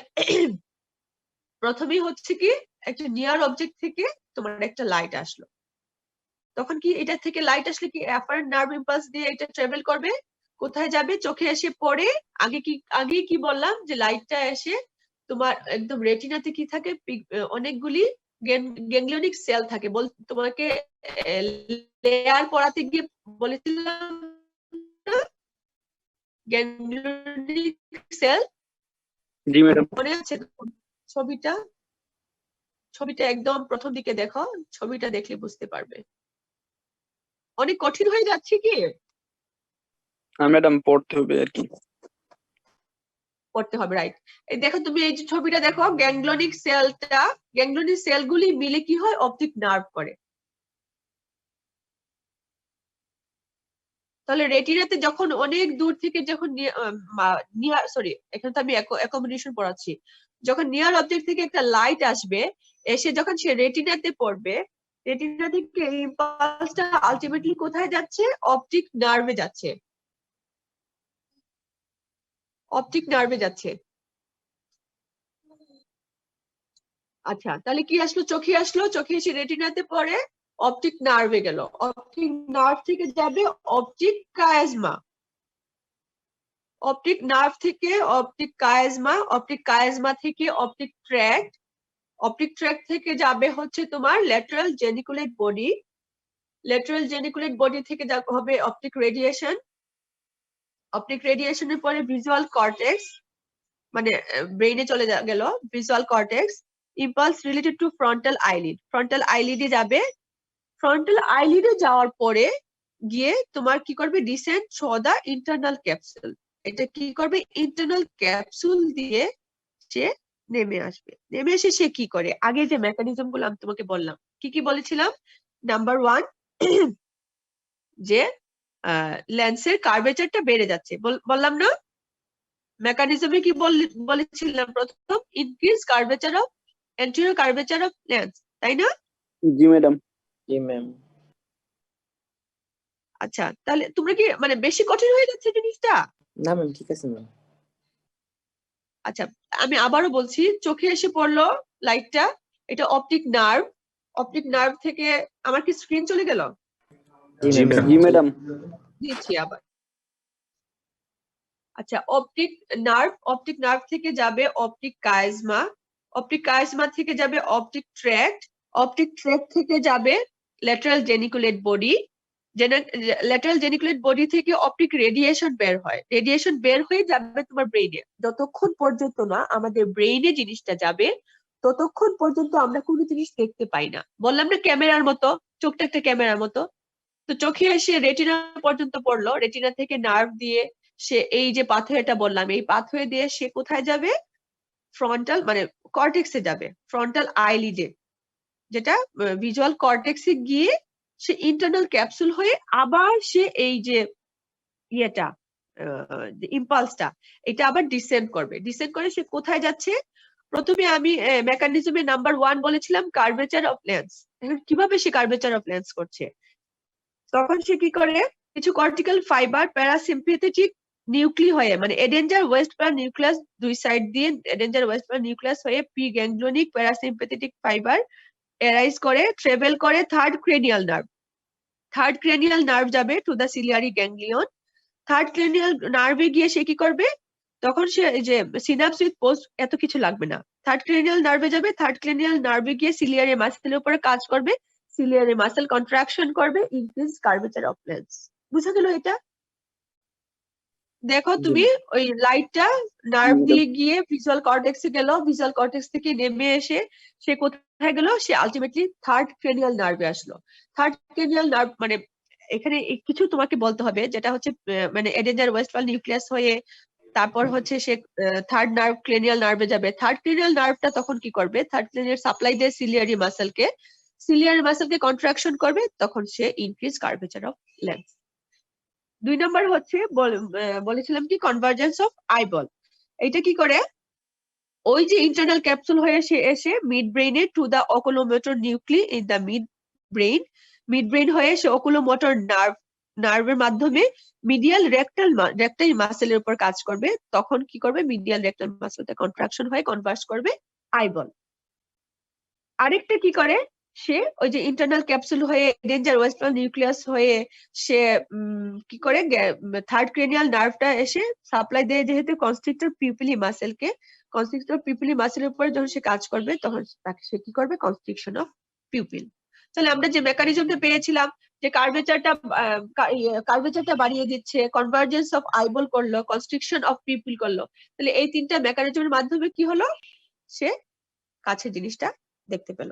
প্রথমেই হচ্ছে কি একটা নিয়ার অবজেক্ট থেকে তোমার একটা লাইট আসলো, তখন কি এটা থেকে লাইট আসলে কি অ্যাফারেন্ট নার্ভ ইম্পালস দিয়ে এটা ট্রাভেল করবে, কোথায় যাবে, চোখে এসে পড়ে। আগে কি বললাম যে লাইটটা এসে তোমার একদম রেটিনাতে কি থাকে, অনেকগুলি গ্যাংলিয়নিক সেল থাকে, তোমাকে লেয়ার পড়াতে গিয়ে বলেছিলাম গ্যাংলিয়নিক সেল জি ম্যাডাম। মনে আছে ছবিটা? ছবিটা একদম প্রথম দিকে দেখো, ছবিটা দেখলে বুঝতে পারবে। অনেক কঠিন হয়ে যাচ্ছে কি? হ্যাঁ ম্যাডাম, পড়তে হবে আর কি। পড়তে হবে, রাইট। এই দেখো তুমি এই যে ছবিটা দেখো, গ্যাংগ্লিয়নিক সেলটা, গ্যাংগ্লিয়নিক সেলগুলি মিলে কি হয়, অপটিক নার্ভ করে। তাহলে রেটিনাতে যখন অনেক দূর থেকে যখন নিয়ার, সরি এখানে তো আমি অ্যাকোমোডেশন পড়াচ্ছি, যখন নিয়ার অবজেক্ট থেকে একটা লাইট আসবে, এসে যখন সে রেটিনাতে পড়বে, রেটিনা থেকে ইম্পালসটা আলটিমেটলি কোথায় যাচ্ছে, অপটিক নার্ভে যাচ্ছে, অপটিক নার্ভে যাচ্ছে। আচ্ছা, তাহলে কি আসলো, চোখে আসলো, চোখে এসে রেটিনাতে পড়ে, অপটিক নার্ভে গেল, অপটিক নার্ভ থেকে যাবে অপটিক কায়াজমা, অপটিক নার্ভ থেকে অপটিক কায়াজমা, অপটিক কায়াজমা থেকে অপটিক ট্র্যাক্ট, অপটিক ট্র্যাক্ট থেকে যাবে হচ্ছে তোমার lateral geniculate body, lateral geniculate body থেকে হবে অপটিক রেডিয়েশন, অপটিক রেডিয়েশনের পরে ভিজুয়াল কর্টেক্স, মানে ব্রেইনে চলে গেল visual cortex, impulse related to frontal eyelid, frontal আইলিডে যাবে, ফ্রন্টাল আইলিডে যাওয়ার পরে গিয়ে তোমার কি করবে, descent through the internal capsule, এটা কি করবে, ইন্টারনাল ক্যাপসুল দিয়ে সে নেমে আসবে। নেমে এসে সে কি করে, আগে যে মেকানিজম গুলো আমি তোমাকে বললাম, কি কি বলেছিলাম, নাম্বার 1 যে লেন্সের কার্ভেচারটা বেড়ে যাচ্ছে, বললাম না, মেকানিজমে কি বলেছিলাম প্রথম, increase curvature of anterior curvature of lens, তাই না? জি ম্যাডাম। জি ম্যাম। আচ্ছা, তাহলে তোমরা কি মানে বেশি কঠিন হয়ে যাচ্ছে জিনিসটা? না ম্যাম, ঠিক আছে ম্যাম। আচ্ছা, আমি আবারও বলছি, চোখে এসে পড়লো লাইটটা, এটা অপটিক নার্ভ, অপটিক নার্ভ থেকে আমার কি স্ক্রিন চলে গেল? জি ম্যাম। জি ম্যাডাম। দিচ্ছি আবার। আচ্ছা, অপটিক নার্ভ থেকে যাবে অপটিক কায়াজমা, অপটিক কায়াজমা থেকে যাবে অপটিক ট্র্যাক্ট, অপটিক ট্র্যাক্ট থেকে যাবে lateral geniculate body, lateral geniculate body থেকে অপটিক রেডিয়েশন বের হয়, রেডিয়েশন বের হয়ে যাবে তোমার ব্রেইনে। যতক্ষণ পর্যন্ত না আমাদের ব্রেইনে জিনিসটা যাবে, ততক্ষণ পর্যন্ত আমরা কোনো জিনিস দেখতে পাই না। বললাম না ক্যামেরার মতো, চোখটা একটা ক্যামেরার মতো। তো চোখে এসে রেটিনা পর্যন্ত পড়লো, রেটিনা থেকে নার্ভ দিয়ে সে এই যে পাথওয়েটা বললাম, এই পাথওয়ে দিয়ে সে কোথায় যাবে, ফ্রন্টাল মানে কর্টেক্সে যাবে, ফ্রন্টাল আইলিডে, যেটা ভিজুয়াল কর্টেক্সে গিয়ে সে ইন্টারনাল ক্যাপসুল হয়ে আবার সে এই যে ইয়েটা ইম্পালসটা এটা আবার ডিসেন্ড করবে, ডিসেন্ড করে সে কোথায় যাচ্ছে। প্রথমে আমি মেকানিজমে নাম্বার 1 বলেছিলাম কার্ভেচার অফ লেন্স। এখন কিভাবে সে কার্ভেচার অফ লেন্স করছে, তখন সে কি করে, কিছু কর্টিক্যাল ফাইবার প্যারাসিম্পেথেটিক নিউক্লি হয়ে, মানে এডেঞ্জার ওয়েস্ট প্যারা নিউক্লিয়াস দুই সাইড দিয়ে এডেঞ্জার ওয়েস্ট প্যারা নিউক্লিয়াস হয়ে preganglionic parasympathetic fibre arise করে, ট্রেভেল করে third cranial nerve, third cranial nerve যাবে to the ciliary ganglion, third cranial নার্ভে গিয়ে সে কি করবে, তখন সে যে সিনাপস উইথ পোস্ট এত কিছু লাগবে না, থার্ড ক্রেনিয়াল নার্ভে যাবে, থার্ড ক্রেনিয়াল নার্ভে গিয়ে সিলিয়ারি মাসেলের উপরে কাজ করবে, সিলিয়ারি মাসেল কন্ট্রাকশন করবে, ইনক্রিজ কার্ভেচার অফ লেন্স। বুঝা গেল এটা? দেখো তুমি ওই লাইটটা নার্ভ দিয়ে গিয়ে ভিজুয়াল কর্টেক্সে গেল, ভিজুয়াল কর্টেক্স থেকে নেমে এসে সে কোথায় গেল, সে আলটিমেটলি থার্ড ক্রেনিয়াল নার্ভে আসলো। থার্ড ক্রেনিয়াল নার্ভ মানে এখানে কিছু তোমাকে বলতে হবে, যেটা হচ্ছে মানে এডেঞ্জার ওয়েস্টফাল নিউক্লিয়াস হয়ে তারপর হচ্ছে সে থার্ড নার্ভ ক্রেনিয়াল নার্ভে যাবে। থার্ড ক্রেনিয়াল নার্ভটা তখন কি করবে, থার্ড ক্রেনিয়াল সাপ্লাই দেয় সিলিয়ারি মাসেলকে, সিলিয়ারি মাসেলকে কন্ট্রাকশন করবে, তখন সে increase curvature of lens. 2 number হচ্ছে বলেছিলাম কি কনভার্জেন্স অফ আইবল। এটা কি করে, ওই যে ইন্টারনাল ক্যাপসুল হয়ে এসে মিড ব্রেইনে to the oculomotor nuclei in the midbrain হয়ে সে অকুলোমোটর নার্ভের মাধ্যমে মিডিয়াল রেক্টাইল মাসেলের উপর কাজ করবে, তখন কি করবে, মিডিয়াল রেক্টাইল মাসেলটা কন্ট্রাকশন হয়ে কনভার্স করবে আইবল। আরেকটা কি করে, সে ওই যে ইন্টারনাল ক্যাপসুল হয়ে ডেঞ্জার ওয়েস্টফাল নিউক্লিয়াস হয়ে সে কি করে, থার্ড ক্রেনিয়াল নার্ভটা এসে সাপ্লাই দেয় যেহেতু কনস্ট্রিক্টর পিউপিলি মাসেলকে, কনস্ট্রিক্টর পিউপিলি মাসেলের উপরে যখন সে কাজ করবে তখন তাকে সে কি করবে, কনস্ট্রিকশন অফ পিউপিল। তাহলে আমরা যে মেকানিজমটা পেয়েছিলাম, যে কার্ভেচারটা বাড়িয়ে দিচ্ছে, কনভার্জেন্স অফ আইবল করলো, কনস্ট্রিকশন অফ পিপল করলো, তাহলে এই তিনটা মেকানিজমের মাধ্যমে কি হলো, সে কাছের জিনিসটা দেখতে পেল।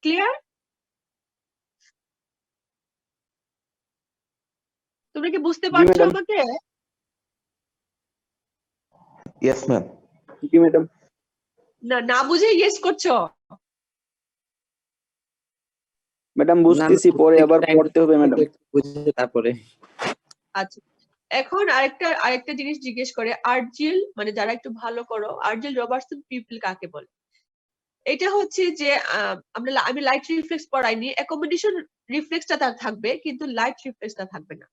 ক্লিয়ার? তোমরা কি বুঝতে পারছো ম্যাডাম। আমাকে? Yes ma'am. জি ম্যাডাম। না না বুঝে ইয়েস করছো? ম্যাডাম বুঝতেছি, পরে আবার পড়তে হবে ম্যাডাম। বুঝে তারপরে। আচ্ছা, এখন আরেকটা জিনিস জিজ্ঞেস করে, আর্জিল মানে যারা একটু ভালো করো, আর্জিল রবার্টসন পিপল কাকে বলে? এটা হচ্ছে যে আমি লাইট রিফ্লেক্স পড়াইনি, অ্যাকোমোডেশন রিফ্লেক্সটা তার থাকবে কিন্তু লাইট রিফ্লেক্সটা থাকবে না।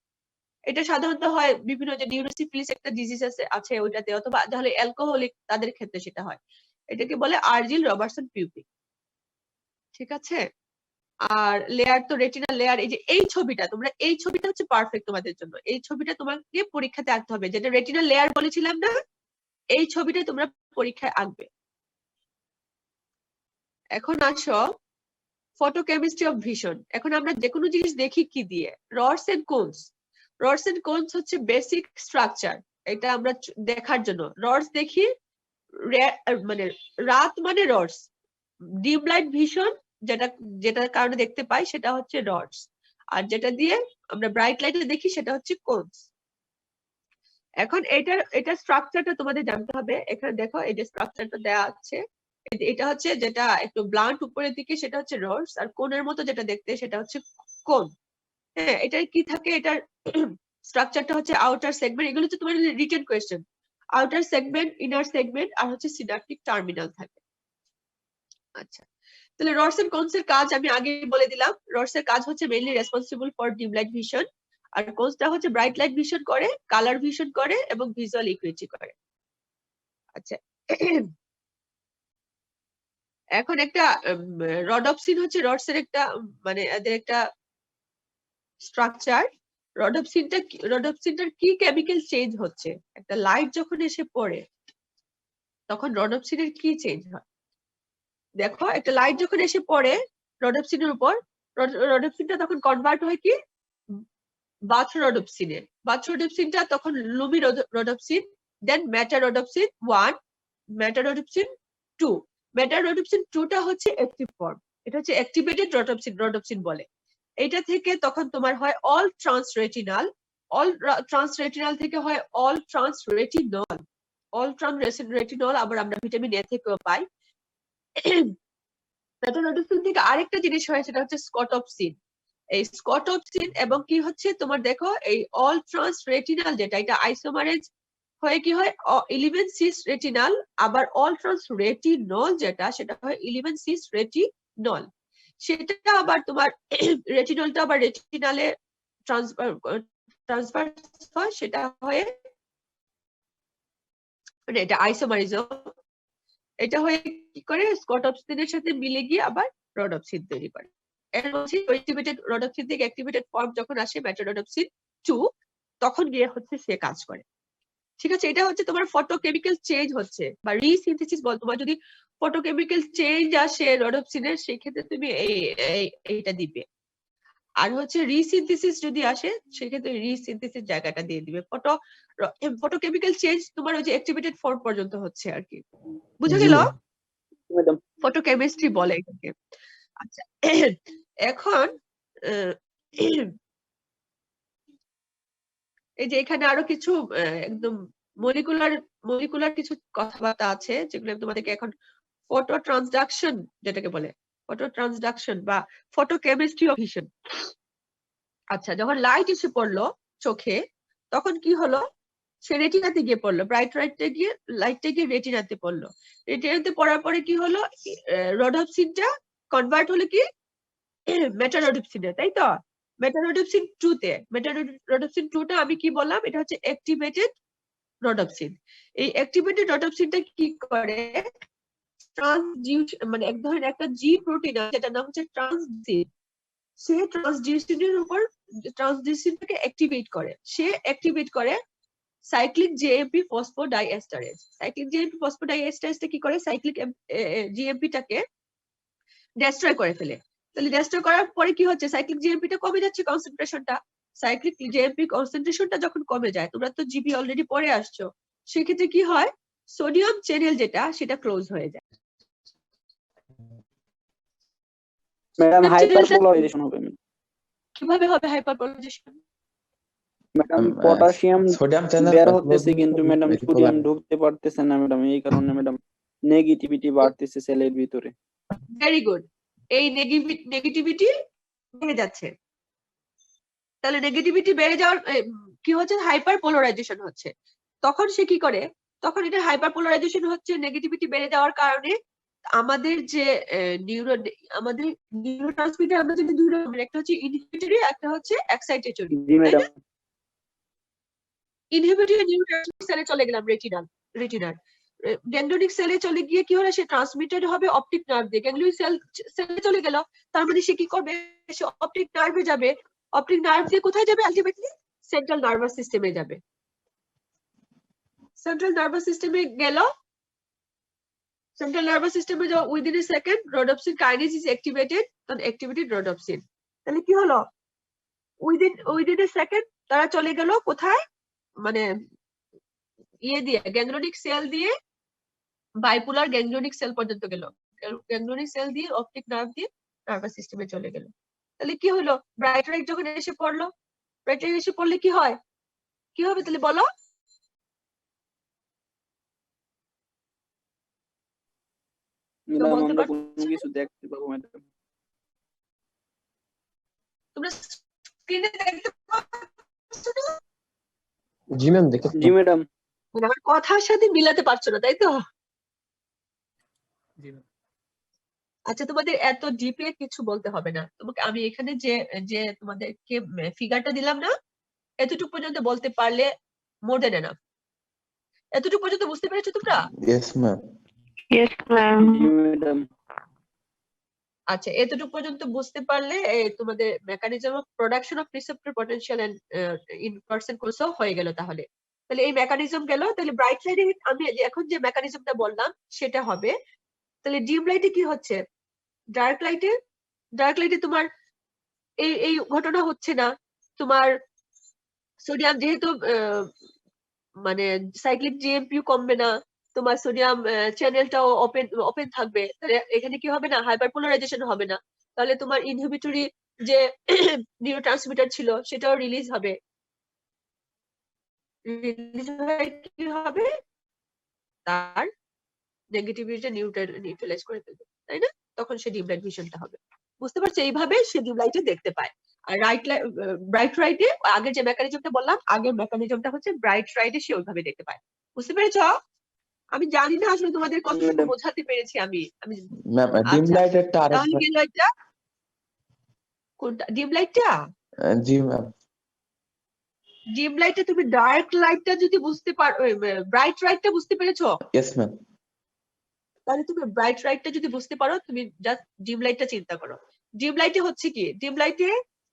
এটা সাধারণত হয় বিভিন্ন যে নিউরোসিফিলিস একটা ডিজিজ আছে ওইটাতে, অথবা তাহলে অ্যালকোহলিক তাদের ক্ষেত্রে সেটা হয়। এটাকে বলে আর্জিল রবার্টসন পিউপিল। ঠিক আছে? আর লেয়ার তো রেটিনা লেয়ার, এই যে এই ছবিটা, তোমরা এই ছবিটা হচ্ছে পারফেক্ট তোমাদের জন্য। এই ছবিটা তোমাকে পরীক্ষাতে আঁকতে হবে, যেটা রেটিনা লেয়ার বলেছিলাম না, এই ছবিটা তোমরা পরীক্ষায় আঁকবে। এখন আসো ফটোকেমিস্ট্রি অফ ভিশন। এখন আমরা যে কোনো জিনিস দেখি কি দিয়ে? Rods and cones. Rods and cones হচ্ছে বেসিক স্ট্রাকচার, এটা আমরা দেখার জন্য রডস দেখি, মানে রাত মানে রডস, ডিম লাইট ভিশন যেটার কারণে দেখতে পাই সেটা হচ্ছে রডস, আর যেটা দিয়ে আমরা ব্রাইট লাইটে দেখি সেটা হচ্ছে কোনস। এখন এটা স্ট্রাকচারটা তোমাদের জানতে হবে। এখানে দেখো এই যে স্ট্রাকচারটা দেওয়া আছে, এটা হচ্ছে যেটা একটু ব্লান্ট উপরের দিকে সেটা হচ্ছে রডস, আর কোনের মতো যেটা দেখতে সেটা হচ্ছে কোন। হ্যাঁ, এটার কি থাকে, এটার স্ট্রাকচারটা হচ্ছে আউটার সেগমেন্ট, এগুলো হচ্ছে তোমার written question. Outer segment, inner segment, আর হচ্ছে সিনাপটিক টার্মিনাল থাকে। আচ্ছা, তাহলে রডস এন্ড কোনস এর কাজ আমি আগে বলে দিলাম। রডস এর কাজ হচ্ছে mainly responsible for dim light vision, আর কোনসটা হচ্ছে ব্রাইট লাইট ভিশন করে, কালার ভিশন করে এবং ভিজুয়াল ইকুইটি করে। আচ্ছা, এখন একটা রডপসিন হচ্ছে রডস এর একটা মানে এদের একটা স্ট্রাকচার। রডপসিনটার কি কেমিক্যাল চেঞ্জ হচ্ছে? একটা লাইট যখন এসে পড়ে তখন রডপসিনের কি চেঞ্জ হয়? দেখো, একটা লাইট যখন এসে পড়ে রডপসিনের উপর, রডপসিনটা তখন কনভার্ট হয় কি বাথ রডপসিনে। বাথ রডপসিনটা তখন লুমি রডপসিন, দেন মেটা রডপসিন 1, মেটা রডপসিন 2। মেটা রডপসিন 2 টা হচ্ছে অ্যাক্টিভ ফর্ম, এটা হচ্ছে অ্যাক্টিভেটেড রডপসিন বলে। এটা থেকে তখন তোমার হয় অল ট্রান্সরেটিনাল, অল ট্রান্সরেটিনাল থেকে হয় অল ট্রান্সরেটিনল, অল ট্রান্সরেটিনল আবার আমরা ভিটামিন এ থেকেও পাই। মেটা রডপসিন থেকে আরেকটা জিনিস হয় সেটা হচ্ছে স্কটপসিন। এই স্কটপসিন এবং কি হচ্ছে তোমার দেখো এই অল ট্রান্স রেটিনাল যেটা, এটা আইসোমারেজ হয়ে কি হয় 11 সিস রেটিনাল, আবার অল ট্রান্স রেটিনল যেটা সেটা হয় 11 সিস রেটিনল। সেটা আবার তোমার রেটিনলটা আবার রেটিনালে ট্রান্সফার হয়, সেটা হয়ে মানে এটা আইসোমারিজম। এটা হয়ে কি করে স্কটপসিনের সাথে মিলে গিয়ে আবার রডপসিন তৈরি করে। এর মধ্যে অ্যাক্টিভেটেড রডপসিন থেকে অ্যাক্টিভেটেড ফর্ম যখন আসে মেটারডপসিন 2, তখন গিয়ে হচ্ছে সে কাজ করে। ঠিক আছে, এটা হচ্ছে তোমার ফটোকেমিক্যাল চেঞ্জ হচ্ছে বা রিসিনথেসিস বল। তোমার যদি ফটোকেমিক্যাল চেঞ্জ আসে রডপসিনের সেই ক্ষেত্রে তুমি এইটা দিবে, আর হচ্ছে রিসিনথেসিস যদি আসে সেক্ষেত্রে রিসিনথেসিস জায়গাটা দিয়ে দিবে। ফটোকেমিক্যাল চেঞ্জ তোমার ওই যে অ্যাক্টিভেটেড ফর্ম পর্যন্ত হচ্ছে আর কি। বুঝা গেল? ম্যাডাম। ফটোকেমিস্ট্রি বলে এটাকে। আচ্ছা, এখন এই যে এখানে আরো কিছু একদম মলিকুলার কিছু কথাবার্তা আছে যেগুলো আমি তোমাদেরকে এখন ফটো ট্রান্সডাকশন যেটাকে বলে, ফটো ট্রান্সডাকশন বা ফটোকেমিস্ট্রি অফ ভিশন। আচ্ছা, যখন লাইট এসে পড়লো চোখে তখন কি হলো, সে রেটিনাতে গিয়ে পড়লো, ব্রাইট লাইটটা গিয়ে রেটিনাতে পড়লো। রেটিনাতে পড়ার পরে কি হলো, রডপসিনটা কনভার্ট হলো কি মেটারডপসিনে, তাই তো? মেটারডপসিন 2 তে, মেটারডপসিন 2 টা আমি কি বললাম, এটা হচ্ছে অ্যাক্টিভেটেড রডপসিন। এই অ্যাক্টিভেটেড রডপসিনটা কি করে, ট্রান্সডিউশন মানে এক ধরনের একটা জি প্রোটিন আছে যেটার নাম হচ্ছে ট্রান্সডিউসিন। সে ট্রান্সডিউসিনের উপর ট্রান্সডিউসিনটাকে অ্যাক্টিভেট করে, সে অ্যাক্টিভেট করে cyclic GMP phosphodiesterase. Cyclic GMP ফসফোডাইএস্টারেজটা কি করে, সাইক্লিক জিএমপি টাকে ডেস্ট্রয় করে ফেলে। তাহলে রেস্টোর করার পরে কি হচ্ছে, সাইক্লিক জিএমপিটা কমে যাচ্ছে, কনসেন্ট্রেশনটা। সাইক্লিক জিএমপি কনসেন্ট্রেশনটা যখন কমে যায়, তোমরা তো জিপি অলরেডি পড়ে আসছো, সেক্ষেত্রে কি হয়, সোডিয়াম চ্যানেল যেটা সেটা ক্লোজ হয়ে যায়। ম্যাডাম Sodium হাইপার channel টা পোলারাইজেশন হবে। কিভাবে হবে hyperpolarisation? Madam potassium sodium channel বের হতেছে কিন্তু ম্যাডাম সোডিয়াম ঢুকতে পারতেছে না ম্যাডাম, এই কারণে ম্যাডাম নেগেটিভিটি বাড়তেছে সেলের ভিতরে। ভেরি গুড, এই নেগেটিভিটি বেড়ে যাচ্ছে। তাহলে নেগেটিভিটি বেড়ে যাওয়ার কি হচ্ছে, হাইপার পোলারাইজেশন হচ্ছে। তখন সে কি করে, তখন এটা হাইপার পোলারাইজেশন হচ্ছে নেগেটিভিটি বেড়ে যাওয়ার কারণে আমাদের যে আমাদের নিউরোট্রান্সমিটার, আমরা যদি দুই রকমের, একটা হচ্ছে ইনহিবিটরি, একটা হচ্ছে এক্সাইটেটরি। জি ম্যাডাম। ইনহিবিটরি নিউরোট্রান্সমিটার সেলে চলে গেলাম, রেটিনার গ্যাংলিয়নিক সেলে চলে গিয়ে কি হলো, সে ট্রান্সমিটেড হবে অপটিক নার্ভ দিয়ে। গ্যাংলিয়নিক সেলে চলে গেল, তার মানে সে কি করবে, সে অপটিক নার্ভে যাবে। অপটিক নার্ভ দিয়ে কোথায় যাবে, আলটিমেটলি সেন্ট্রাল নার্ভাস সিস্টেমে যাবে। সেন্ট্রাল নার্ভাস সিস্টেমে গেল, সেন্ট্রাল নার্ভাস সিস্টেমে যাওয়া within a second rhodopsin kinase is activated, তখন অ্যাক্টিভেটেড রোডোপসিন। তাহলে কি হলো, উইদিন এ সেকেন্ড তারা চলে গেল কোথায়, মানে ইয়ে দিয়ে, গ্যাংলিয়নিক সেল দিয়ে বাইপোলার গ্যাংলিয়নিক সেল পর্যন্ত গেল, গ্যাংলিয়নিক সেল দিয়ে অপটিক নার্ভ দিয়ে নার্ভাস সিস্টেমে চলে গেল। তাহলে কি হলো, ব্রাইট লাইট যখন এসে পড়লো, ব্রাইট লাইট এসে পড়লে কি হয়, কি হবে তাহলে বলো? ম্যাডাম বলতে আমরা পারছো কোনো কিছু দেখতে পাবো ম্যাডাম। তোমরা স্ক্রিনে দেখতে পাচ্ছ না? জি ম্যাম, দেখে জি ম্যাডাম। মানে আমার কথার সাথে মিলাতে পারছো না, তাই তো? জি ম্যাম। আচ্ছা, তোমাদের এত ডিপে কিছু বলতে হবে না, তোমাকে আমি এখানে যে যে তোমাদেরকে ফিগারটা দিলাম না, এতটুকু পর্যন্ত বলতে পারলে মোর দেন এনাফ। এতটুকু পর্যন্ত বুঝতে পেরেছো তোমরা? Yes ma'am. জি ম্যাডাম। আচ্ছা, এতটুকু পর্যন্ত বুঝতে পারলে তোমাদের mechanism of production of receptor potential and in percent কোর্সও হয়ে গেল। তাহলে এই মেকানিজম গেল। তাহলে ব্রাইট লাইটে আমি এখন যে মেকানিজমটা বললাম সেটা হবে। তাহলে ডিম লাইটে কি হচ্ছে, ডার্ক লাইটে তোমার এই ঘটনা হচ্ছে না। তোমার সোডিয়াম যেহেতু মানে সাইক্লিক জিএমপিও কমবে না, তোমার সোডিয়াম চ্যানেলটাও ওপেন থাকবে, তাহলে এখানে কি হবে না, হাইপারপোলারাইজেশন হবে না। তাহলে তোমার ইনহিবিটরি যে নিউরোট্রান্সমিটার ছিল সেটাও রিলিজ হবে। রিলিজ হয়ে কি হবে, তার নেগেটিভিটি নিউট্রালাইজ করে ফেলবে, তাই না? তখন সে ডিম লাইট ভিশনটা হবে। বুঝতে পারছো? এইভাবে সে ডিম লাইটে দেখতে পায়। আর ব্রাইট লাইটে আগের যে মেকানিজমটা বললাম, আগের মেকানিজমটা হচ্ছে ব্রাইট লাইটে সে ওইভাবে দেখতে পায়। বুঝতে পেরেছো? আমি জানি না আসলে তোমাদের কতটুকু বোঝাতে পেরেছি আমি। ম্যাম ডিম আচ্ছা, লাইটেরটা আর তাহলে গেল এটা কোনটা, ডিম লাইটটা? জি ম্যাম। ডিম লাইটে তুমি ডার্ক লাইটটা যদি বুঝতে পারো, ব্রাইট লাইটটা বুঝতে পেরেছো? Yes ma'am. তাহলে তুমি ব্রাইট লাইটটা যদি বুঝতে পারো, তুমি জাস্ট ডিম লাইটটা চিন্তা করো। ডিম লাইটে হচ্ছে কি, ডিম লাইটে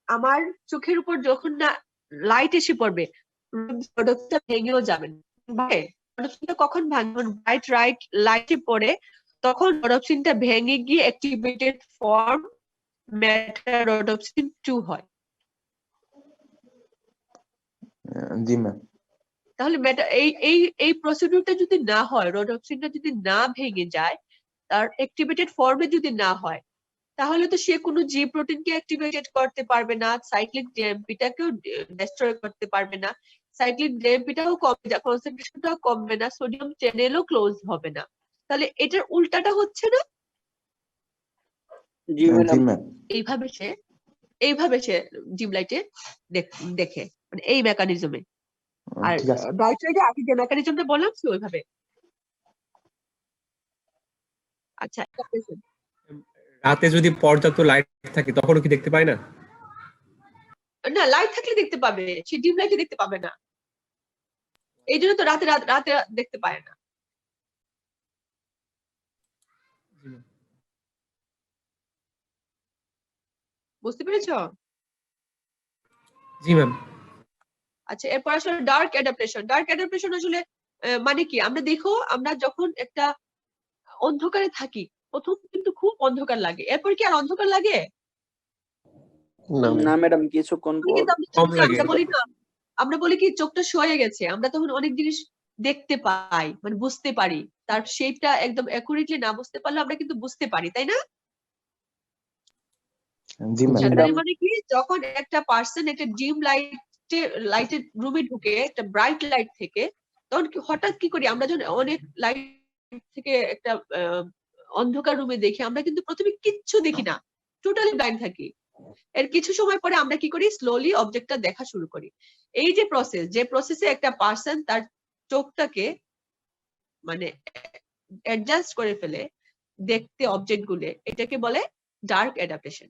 আমার চোখের উপর যখন না লাইট এসে পড়বে, প্রোডাক্টটা ভেঙেও যাবে না। প্রোডাক্টটা কখন ভাঙবে, ব্রাইট লাইটে পড়ে, তখন রোডোপ্সিনটা ভেঙে গিয়ে অ্যাক্টিভেটেড ফর্ম মেটা রোডোপ্সিন 2 হয়। জি ম্যাম। তাহলে এই প্রসিডিউরটা যদি না হয়, রোডোপ্সিনটা যদি না ভেঙে যায়, তার অ্যাক্টিভেটেড ফর্মে যদি না হয়, তাহলে তো সে কোনো জি প্রোটিনকে অ্যাক্টিভেটেড করতে পারবে না, সাইক্লিক ডিএমপিটাকেও ডেস্ট্রয় করতে পারবে না, সাইক্লিক ডিএমপিটাও কমবে, কনসেন্ট্রেশনটাও কমবে না, সোডিয়াম চ্যানেলও ক্লোজ হবে না। তাহলে এটার উল্টাটা হচ্ছে না? জি ম্যাডাম। এইভাবে সে ডিম লাইটে দেখে, মানে এই মেকানিজমে। আর ঠিক আছে। ব্রাইট লাইটে আগে যে মেকানিজমটা বললাম সে ওইভাবে। আচ্ছা, রাতে যদি পর্যাপ্ত লাইট থাকে তখনও কি দেখতে পায় না? না, লাইট থাকলে দেখতে পাবে, সে ডিম লাইটে দেখতে পাবে না। এই জন্য তো রাতে দেখতে পায় না। বুঝতে পেরেছো? জি ম্যাম। আচ্ছা, এরপর আসলে ডার্ক অ্যাডাপ্টেশন আসলে মানে কি, আমরা দেখো, আমরা যখন একটা অন্ধকারে থাকি, প্রথম কিন্তু খুব অন্ধকার লাগে, এরপর কি আর অন্ধকার লাগে? না না ম্যাডাম কিছুক্ষণ তখন পর কিন্তু আমরা কম চোখটা লাগে। আমরা বলি না, আমরা বলি কি চোখটা সয়ে গেছে, আমরা তখন অনেক জিনিস দেখতে পাই, মানে বুঝতে পারি, তার শেপটা একদম অ্যাকুরেটলি না বুঝতে পারলে আমরা কিন্তু বুঝতে পারি, তাই না? জি ম্যাম আচ্ছা, ম্যাডাম। তার মানে কি যখন একটা পার্সন একটা ডিম লাইটের রুমে ঢুকে, একটা ব্রাইট লাইট থেকে, তখন হঠাৎ কি করি আমরা যখন অনেক লাইট থেকে একটা অন্ধকার রুমে দেখি, আমরা কিন্তু প্রথমে কিচ্ছু দেখি না, টোটালি ব্লাইন্ড থাকি। এর কিছু সময় পরে আমরা কি করি, স্লোলি অবজেক্টটা দেখা শুরু করি। এই যে প্রসেসে একটা পার্সন তার চোখটাকে মানে অ্যাডজাস্ট করে ফেলে দেখতে অবজেক্ট গুলো, এটাকে বলে ডার্ক অ্যাডাপ্টেশন।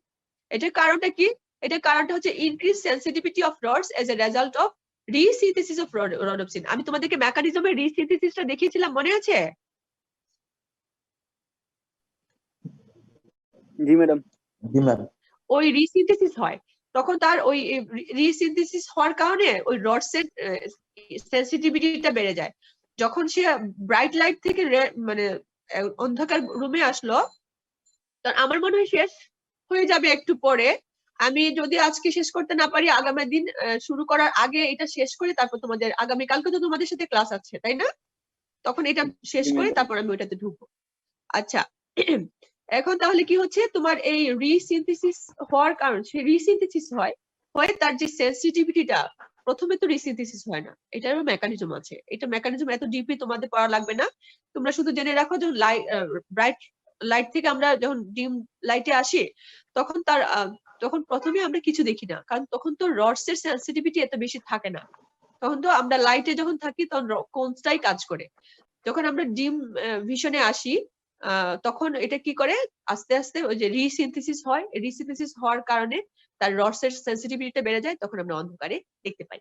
এটার কারণটা কি? এটার কারণটা হচ্ছে increase sensitivity of rods as a result of resynthesis of rhodopsin. আমি তোমাদেরকে মেকানিজমের রিসিনথেসিসটা দেখিয়েছিলাম, মনে আছে? জি ম্যাডাম। জি ম্যাম ওই রিসিনথেসিস হয়, তখন তার ওই রিসিনথেসিস হওয়ার কারণে ওই রডস এর সেন্সিটিভিটিটা বেড়ে যায়। যখন সে ব্রাইট লাইট থেকে মানে অন্ধকার রুমে আসলো, তখন আমার মনে হয় শেষ হয়ে যাবে একটু পরে। আমি যদি আজকে শেষ করতে না পারি, আগামী দিন শুরু করার আগে এটা শেষ করে তারপর তোমাদের আগামী কালকে তো তোমাদের সাথে ক্লাস আছে, তাই না? তখন এটা শেষ করে তারপর আমি ওইটাতে ঢুকবো। আচ্ছা, এখন তাহলে কি হচ্ছে, তোমার এই রিসিনথেসিস হওয়ার কারণ, সে রিসিনথেসিস হয় তার যে সেন্সিটিভিটিটা, প্রথমে তো রিসিনথেসিস হয় না, এটারও মেকানিজম আছে। এটা মেকানিজম এত ডিপলি তোমাদের পড়া লাগবে না, তোমরা শুধু জেনে রাখো যখন ব্রাইট লাইট থেকে আমরা যখন ডিম লাইটে আসি, তখন তখন প্রথমে আমরা কিছু দেখি না, কারণ তখন তো রডস এর সেন্সিটিভিটি এত বেশি থাকে না। তখন তো আমরা লাইটে যখন থাকি তখন কোনসটাই কাজ করে। যখন আমরা ডিম ভিশনে আসি, তখন এটা কি করে, আস্তে আস্তে ওই যে রিসিনথেসিস হয়, রিসিনথেসিস হওয়ার কারণে তার রডস এর সেন্সিটিভিটিটা বেড়ে যায়, তখন আমরা অন্ধকারে দেখতে পাই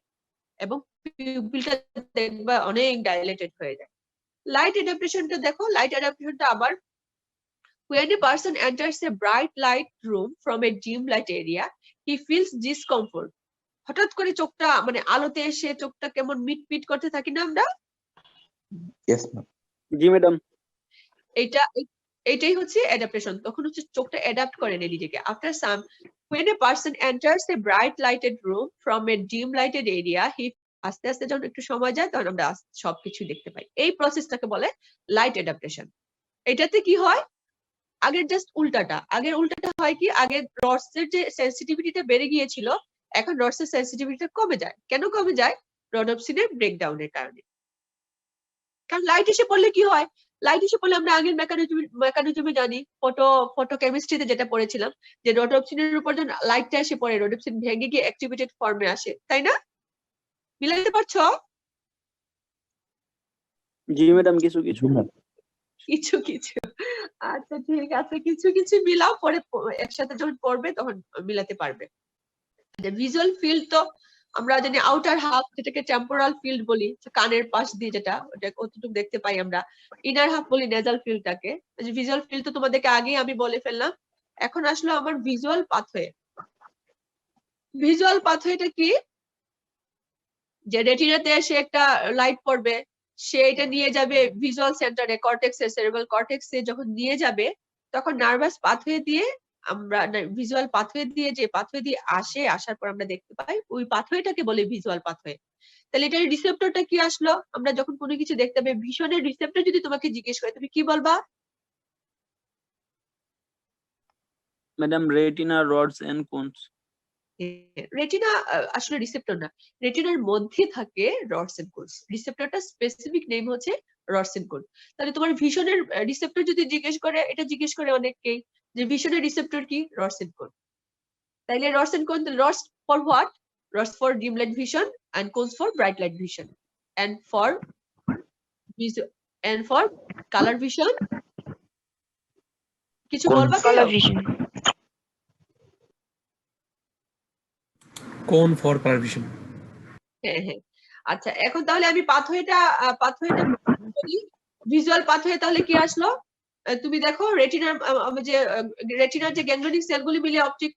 এবং পিউপিলটা দেখবা অনেক ডাইলেটেড হয়ে যায়। লাইট অ্যাডাপ্টেশনটা দেখো, লাইট অ্যাডাপ্টেশনটা আবার when a person enters a bright light room from a dim light area, he feels discomfort. হঠাৎ করে চোখটা মানে আলোতে এসে চোখটা কেমন মিটমিট করতে থাকি না আমরা? ইয়েস ম্যাম জি ম্যাডাম। এটাই হচ্ছে অ্যাডাপ্টেশন। তখন হচ্ছে চোখটা অ্যাডাপ্ট করে নেয় নিজেকে। After some when a person enters a bright lighted room from a dim lighted area, he আস্তে আস্তে যখন একটু সময় যায় তখন আমরা সবকিছু দেখতে পাই। এই প্রসেসটাকে বলে লাইট অ্যাডাপ্টেশন। এটাতে কি হয়, আগের জাস্ট উল্টাটা। আগের উল্টাটা হয় কি, আগে রডস এর যে সেন্সিটিভিটিটা বেড়ে গিয়েছিল, এখন রডস এর সেন্সিটিভিটিটা কমে যায়। কেন কমে যায়? রডোপ্সিনের ব্রেকডাউনের কারণে। কারণ লাইট এসে পড়লে কি হয়, লাইট এসে পড়লে আমরা আগের মেকানিজমে জানি, ফটোকেমিস্ট্রিতে যেটা পড়েছিলাম, যে রডোপ্সিনের উপর যখন লাইটটা এসে পড়ে, রডোপ্সিন ভেঙে গিয়ে অ্যাক্টিভেটেড ফর্মে আসে, তাই না? মিলাইতে পারছো? জি ম্যাডাম। কিছু কিছু। জি ম্যাম কিছু কিছু। আচ্ছা ঠিক আছে, কিছু কিছু মিলাও, পরে একসাথে যখন পড়বে তখন মিলাতে পারবে। ভিজুয়াল ফিল্ড তো আমরা জানি আউটার হাফ, যেটাকে টেম্পোরাল ফিল্ড বলি, কানের পাশ দিয়ে যেটা, ওটা কতটুকু দেখতে পাই আমরা। ইনার হাফ বলি নেজাল ফিল্ডটাকে। ভিজুয়াল ফিল্ড তো তোমাদেরকে আগেই আমি বলে ফেললাম। এখন আসলো আমার ভিজুয়াল পাথওয়ে। ভিজুয়াল পাথওয়েটা কি, যে রেটিনাতে এসে একটা লাইট পড়বে, সে এটা নিয়ে যাবে ভিজুয়াল সেন্টারে, কর্টেক্সে, সেরেব্রাল কর্টেক্সে যখন নিয়ে যাবে, তখন নার্ভাস পাথওয়ে দিয়ে আমরা ভিজুয়াল পাথওয়ে দিয়ে, যে পাথওয়ে দিয়ে আসার পর আমরা দেখতে পাই, ওই পাথওয়েটাকে বলে ভিজুয়াল পাথওয়ে। তাহলে এটার রিসেপ্টরটা কি আসলো, আমরা যখন কোনো কিছু দেখতে পাই, ভিশনের রিসেপ্টর যদি তোমাকে জিজ্ঞেস করে, তুমি কি বলবা? Madam retina rods and cones. Retina আসলে রিসেপ্টর না, রেটিনার মধ্যে থাকে রডস এন্ড কোনস। রিসেপ্টরটা স্পেসিফিক নেম হচ্ছে রডস এন্ড কোন। তাহলে তোমার ভিশনের রিসেপ্টর যদি জিজ্ঞেস করে, এটা জিজ্ঞেস করে অনেককেই, যে ভিশনের রিসেপ্টর কি, রডস এন্ড কোন। তাইলে rods and cone, rods for what? Rods for dim light vision and cones for bright light vision and for colour vision. কিছু বলবা? color vision, cone for colour vision. হ্যাঁ হ্যাঁ। আচ্ছা, এখন তাহলে আমি পাথওয়েটা বলি। ভিজুয়াল পাথওয়ে তাহলে কি আসলো, তুমি দেখো রেটিনার যে গ্যাংগ্লিয়নিক সেলগুলি মিলে অপটিক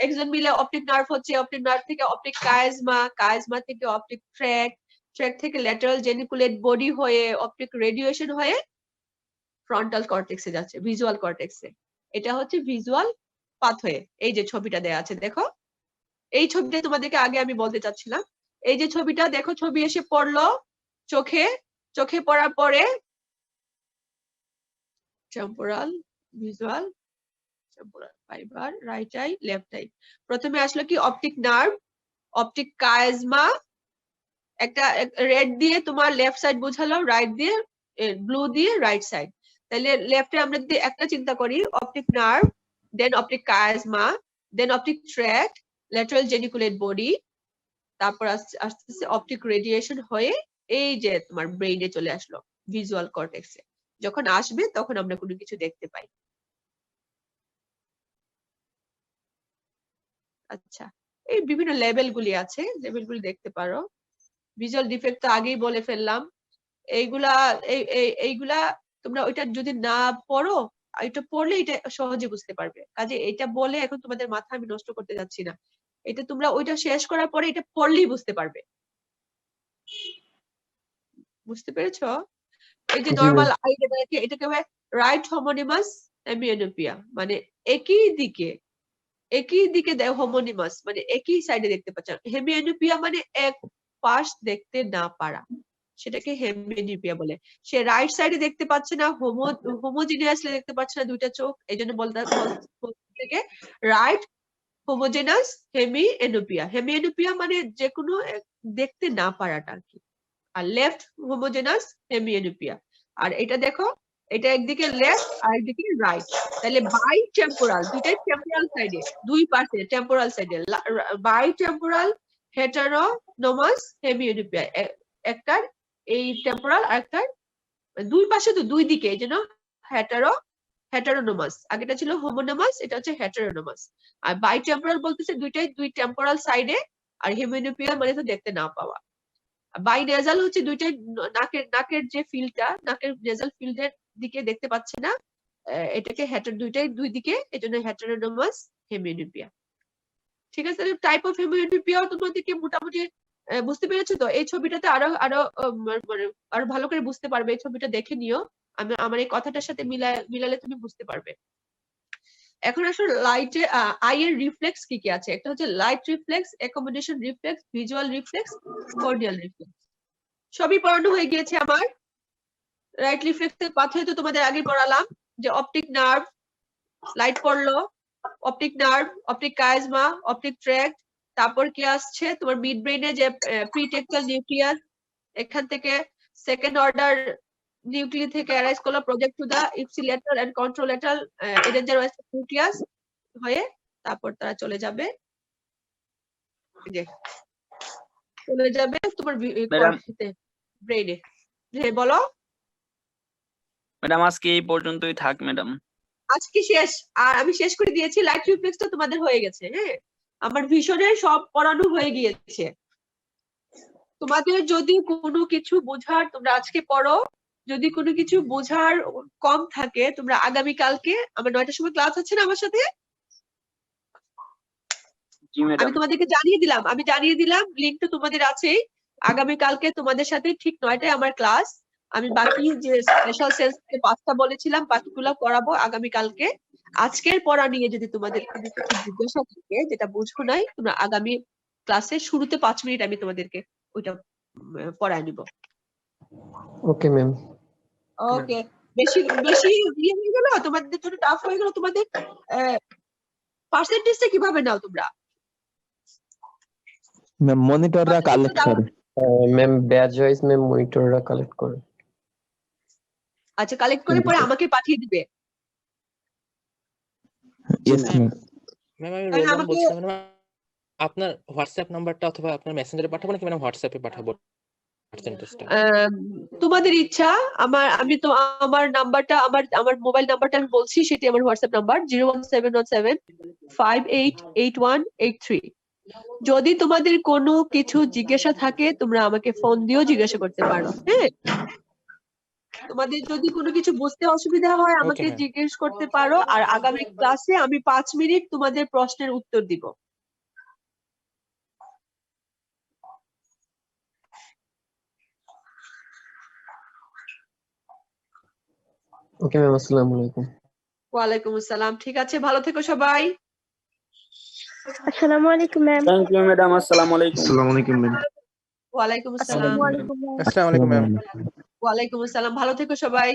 এক্সন মিলে অপটিক নার্ভ হচ্ছে, অপটিক নার্ভ থেকে অপটিক কায়াজমা থেকে অপটিক ট্র্যাক থেকে ল্যাটারাল জেনিকুলেট বডি হয়ে অপটিক রেডিয়েশন হয়ে ফ্রন্টাল কর্টেক্সে যাচ্ছে, ভিজুয়াল কর্টেক্সে। এটা হচ্ছে ভিজুয়াল পাথওয়ে। এই যে ছবিটা দেয়া আছে দেখো, এই ছবিটা তোমাদেরকে আগে আমি বলতে চাচ্ছিলাম, এই যে ছবিটা দেখো, ছবি এসে পড়লো চোখে, চোখে পড়ার পরে temporal, visual, temporal fibre, right I, left I. প্রথমে আসলো কি অপটিক নার্ভ, অপটিক কাইজমা, একটা রেড দিয়ে তোমার লেফট সাইড বোঝালো, রাইট দিয়ে ব্লু দিয়ে রাইট সাইড। তাহলে লেফটে আমরা যদি একটা চিন্তা করি, optic nerve, then optic chiasma, then optic tract, lateral geniculate body, তারপর আস্তে আস্তে অপটিক রেডিয়েশন হয়ে এই যে তোমার ব্রেইনে চলে আসলো, ভিজুয়াল কর্টেক্সে। যখন আসবে তখন আমরা কোনো কিছু দেখতে পাই। আচ্ছা, এই বিভিন্ন লেভেল গুলি আছে, লেভেল গুলি দেখতে পারো। ভিজুয়াল ডিফেক্ট তো আগেই বলে ফেললাম। এইগুলা এইগুলা তোমরা ওইটা যদি না পড়ো, এটা পড়লে এটা সহজে বুঝতে পারবে। কাজে এটা বলে এখন তোমাদের মাথা আমি নষ্ট করতে যাচ্ছি না, এটা তোমরা ওইটা শেষ করার পরে এটা পড়লেই বুঝতে পারবে। বুঝতে পেরেছো? এই যে জি নরমাল আই, এটাকে হয় রাইট হোমোনিমাস হেমিয়ানোপিয়া, মানে একই দিকে হোমোনিমাস, মানে একই সাইডে দেখতে পাচ্ছেন। হেমিয়ানোপিয়া মানে এক পাশ দেখতে না পারা, সেটাকে হেমিয়ানোপিয়া বলে। সে রাইট সাইডে দেখতে পাচ্ছে না, হোমোজিনিয়াসলি দেখতে পাচ্ছে না দুইটা চোখ, এই জন্য বলতে থেকে রাইট হোমোজেনাস হেমিয়ানোপিয়া। হেমিয়ানোপিয়া মানে যে কোনো দেখতে না পারাটা আর কি। আর লেফট হোমোজেনাস হেমিয়ানোপিয়া। আর এটা দেখো, এটা একদিকে লেফট আর একদিকে রাইট। তাহলে বাই টেম্পোরাল, দুইটাই টেম্পোরাল সাইডে, দুই পাশে টেম্পোরাল সাইডে বাই টেম্পোরাল হেটারোনোমাস হেমিয়ানোপিয়া, একটার এই টেম্পোরাল আর একটার দুই পাশে, তো দুই দিকে, এই জন্য হেটারোনোমাস। আগেটা ছিল হোমোনোমাস, এটা হচ্ছে হেটারোনোমাস। আর বাই টেম্পোরাল বলতেছে দুইটাই দুই টেম্পোরাল সাইডে, আর হেমিয়ানোপিয়া মানে তো দেখতে না পাওয়া। বাই নেজাল হচ্ছে দুইটাই নাকের যে ফিল্ডটা, নাকের নেজাল ফিল্ডের দিকে দেখতে পাচ্ছে না, এটাকে দুইটাই দুই দিকে, এজন্য হেটারোনোমাস হেমিয়ানোপিয়া। ঠিক আছে, টাইপ অফ হেমিয়ানোপিয়া তোমাদেরকে মোটামুটি বুঝতে পেরেছো তো? এই ছবিটাতে আরো আরো মানে আরো ভালো করে বুঝতে পারবে, এই ছবিটা দেখে নিও, আমার এই কথাটার সাথে মিলালে তুমি বুঝতে পারবে। এখন আসলে লাইটে আই এর রিফ্লেক্স কি কি আছে? একটা হচ্ছে light reflex, accommodation reflex, visual reflex, corneal reflex. সবই পড়ানো হয়ে গিয়েছে আমার। রাইট রিফ্লেক্সের পাথে তো তোমাদের আগে পড়ালাম যে অপটিক নার্ভ, লাইট পড়লো, optic nerve, optic chiasma, optic tract, তারপর কি আসছে তোমার মিড ব্রেইনে যে প্রিটেক্টাল নিউক্লিয়াস, এখান থেকে সেকেন্ড অর্ডার নিউক্লিয়াস থেকে অ্যারাইজ করলো project to the ipsilateral and contralateral Edinger nucleus হয়ে, তারপর তারা চলে যাবে তোমার ব্রেইনে। হ্যাঁ বলো। ম্যাডাম আজকে এই পর্যন্তই থাক ম্যাডাম। আজকে শেষ, আর আমি শেষ করে দিয়েছি। লাইট রিফ্লেক্সটা তোমাদের হয়ে গেছে। হ্যাঁ, আমার ভিশনের সব পড়ানো হয়ে গিয়েছে। তোমাদের যদি কোনো কিছু বোঝার, তোমরা আজকে পড়ো, যদি কোনো কিছু বোঝার কম থাকে তোমরা আগামী কালকে, আমার 9টার সময় ক্লাস আছে না আমার সাথে, জি ম্যাডাম। আমি তোমাদেরকে জানিয়ে দিলাম, লিংক তো তোমাদের আছেই। আগামী কালকে তোমাদের সাথে ঠিক 9টায় আমার ক্লাস। আমি বাকি যে স্পেশাল সেন্স 5টা বলেছিলাম, বাকিগুলো করাবো আগামী কালকে। আজকের পড়া নিয়ে যদি তোমাদের কোনো কিছু জিজ্ঞাসা থাকে, যেটা বুঝো নাই, তোমরা আগামী ক্লাসের শুরুতে 5 মিনিট আমি তোমাদেরকে ওইটা পড়ায় নিব। Okay ma'am. ওকে, বেশি বেশি ইয়ে হয়ে গেল তোমাদের জন্য, টাফ হয়ে গেল তোমাদের। পার্সেন্টেজটা কিভাবে নাও তোমরা? ম্যাম মনিটররা কালেক্ট করে। ম্যাম ব্যাচ ওয়াইজ ম্যাম মনিটররা কালেক্ট করে। আচ্ছা, কালেক্ট করে পরে আমাকে পাঠিয়ে দিবে। Yes ma'am. ম্যাম আমি তাহলে রোল আমাকে বলছিলাম ম্যাম, আপনার হোয়াটসঅ্যাপ নাম্বারটা অথবা আপনার মেসেঞ্জারে পাঠাবো নাকি ম্যাডাম হোয়াটসঅ্যাপে পাঠাবো পার্সেন্টেজটা? তোমাদের ইচ্ছা। আমি তো আমার নাম্বারটা, আমার মোবাইল নাম্বারটা আমি বলছি, সেটি আমার হোয়াটসঅ্যাপ নাম্বার 01717588183। যদি তোমাদের কোনো কিছু জিজ্ঞাসা থাকে তোমরা আমাকে ফোন দিয়েও জিজ্ঞাসা করতে পারো। হ্যাঁ, তোমাদের যদি কোনো কিছু বুঝতে অসুবিধা হয় আমাকে ma'am. জিজ্ঞেস করতে পারো, আর আগামী ক্লাসে আমি 5 মিনিট তোমাদের প্রশ্নের উত্তর দিব। ওকে ম্যাম, আসসালামু আলাইকুম। ওয়ালাইকুম আসসালাম। ঠিক আছে, ভালো থেকো সবাই। আসসালামু আলাইকুম ম্যাম। থ্যাংক ইউ ম্যাডাম, আসসালামু আলাইকুম। আসসালামু আলাইকুম ম্যাম। ওয়ালাইকুম আসসালাম। আসসালামু আলাইকুম ম্যাম। ওয়ালাইকুম আসসালাম, ভালো থেকো সবাই।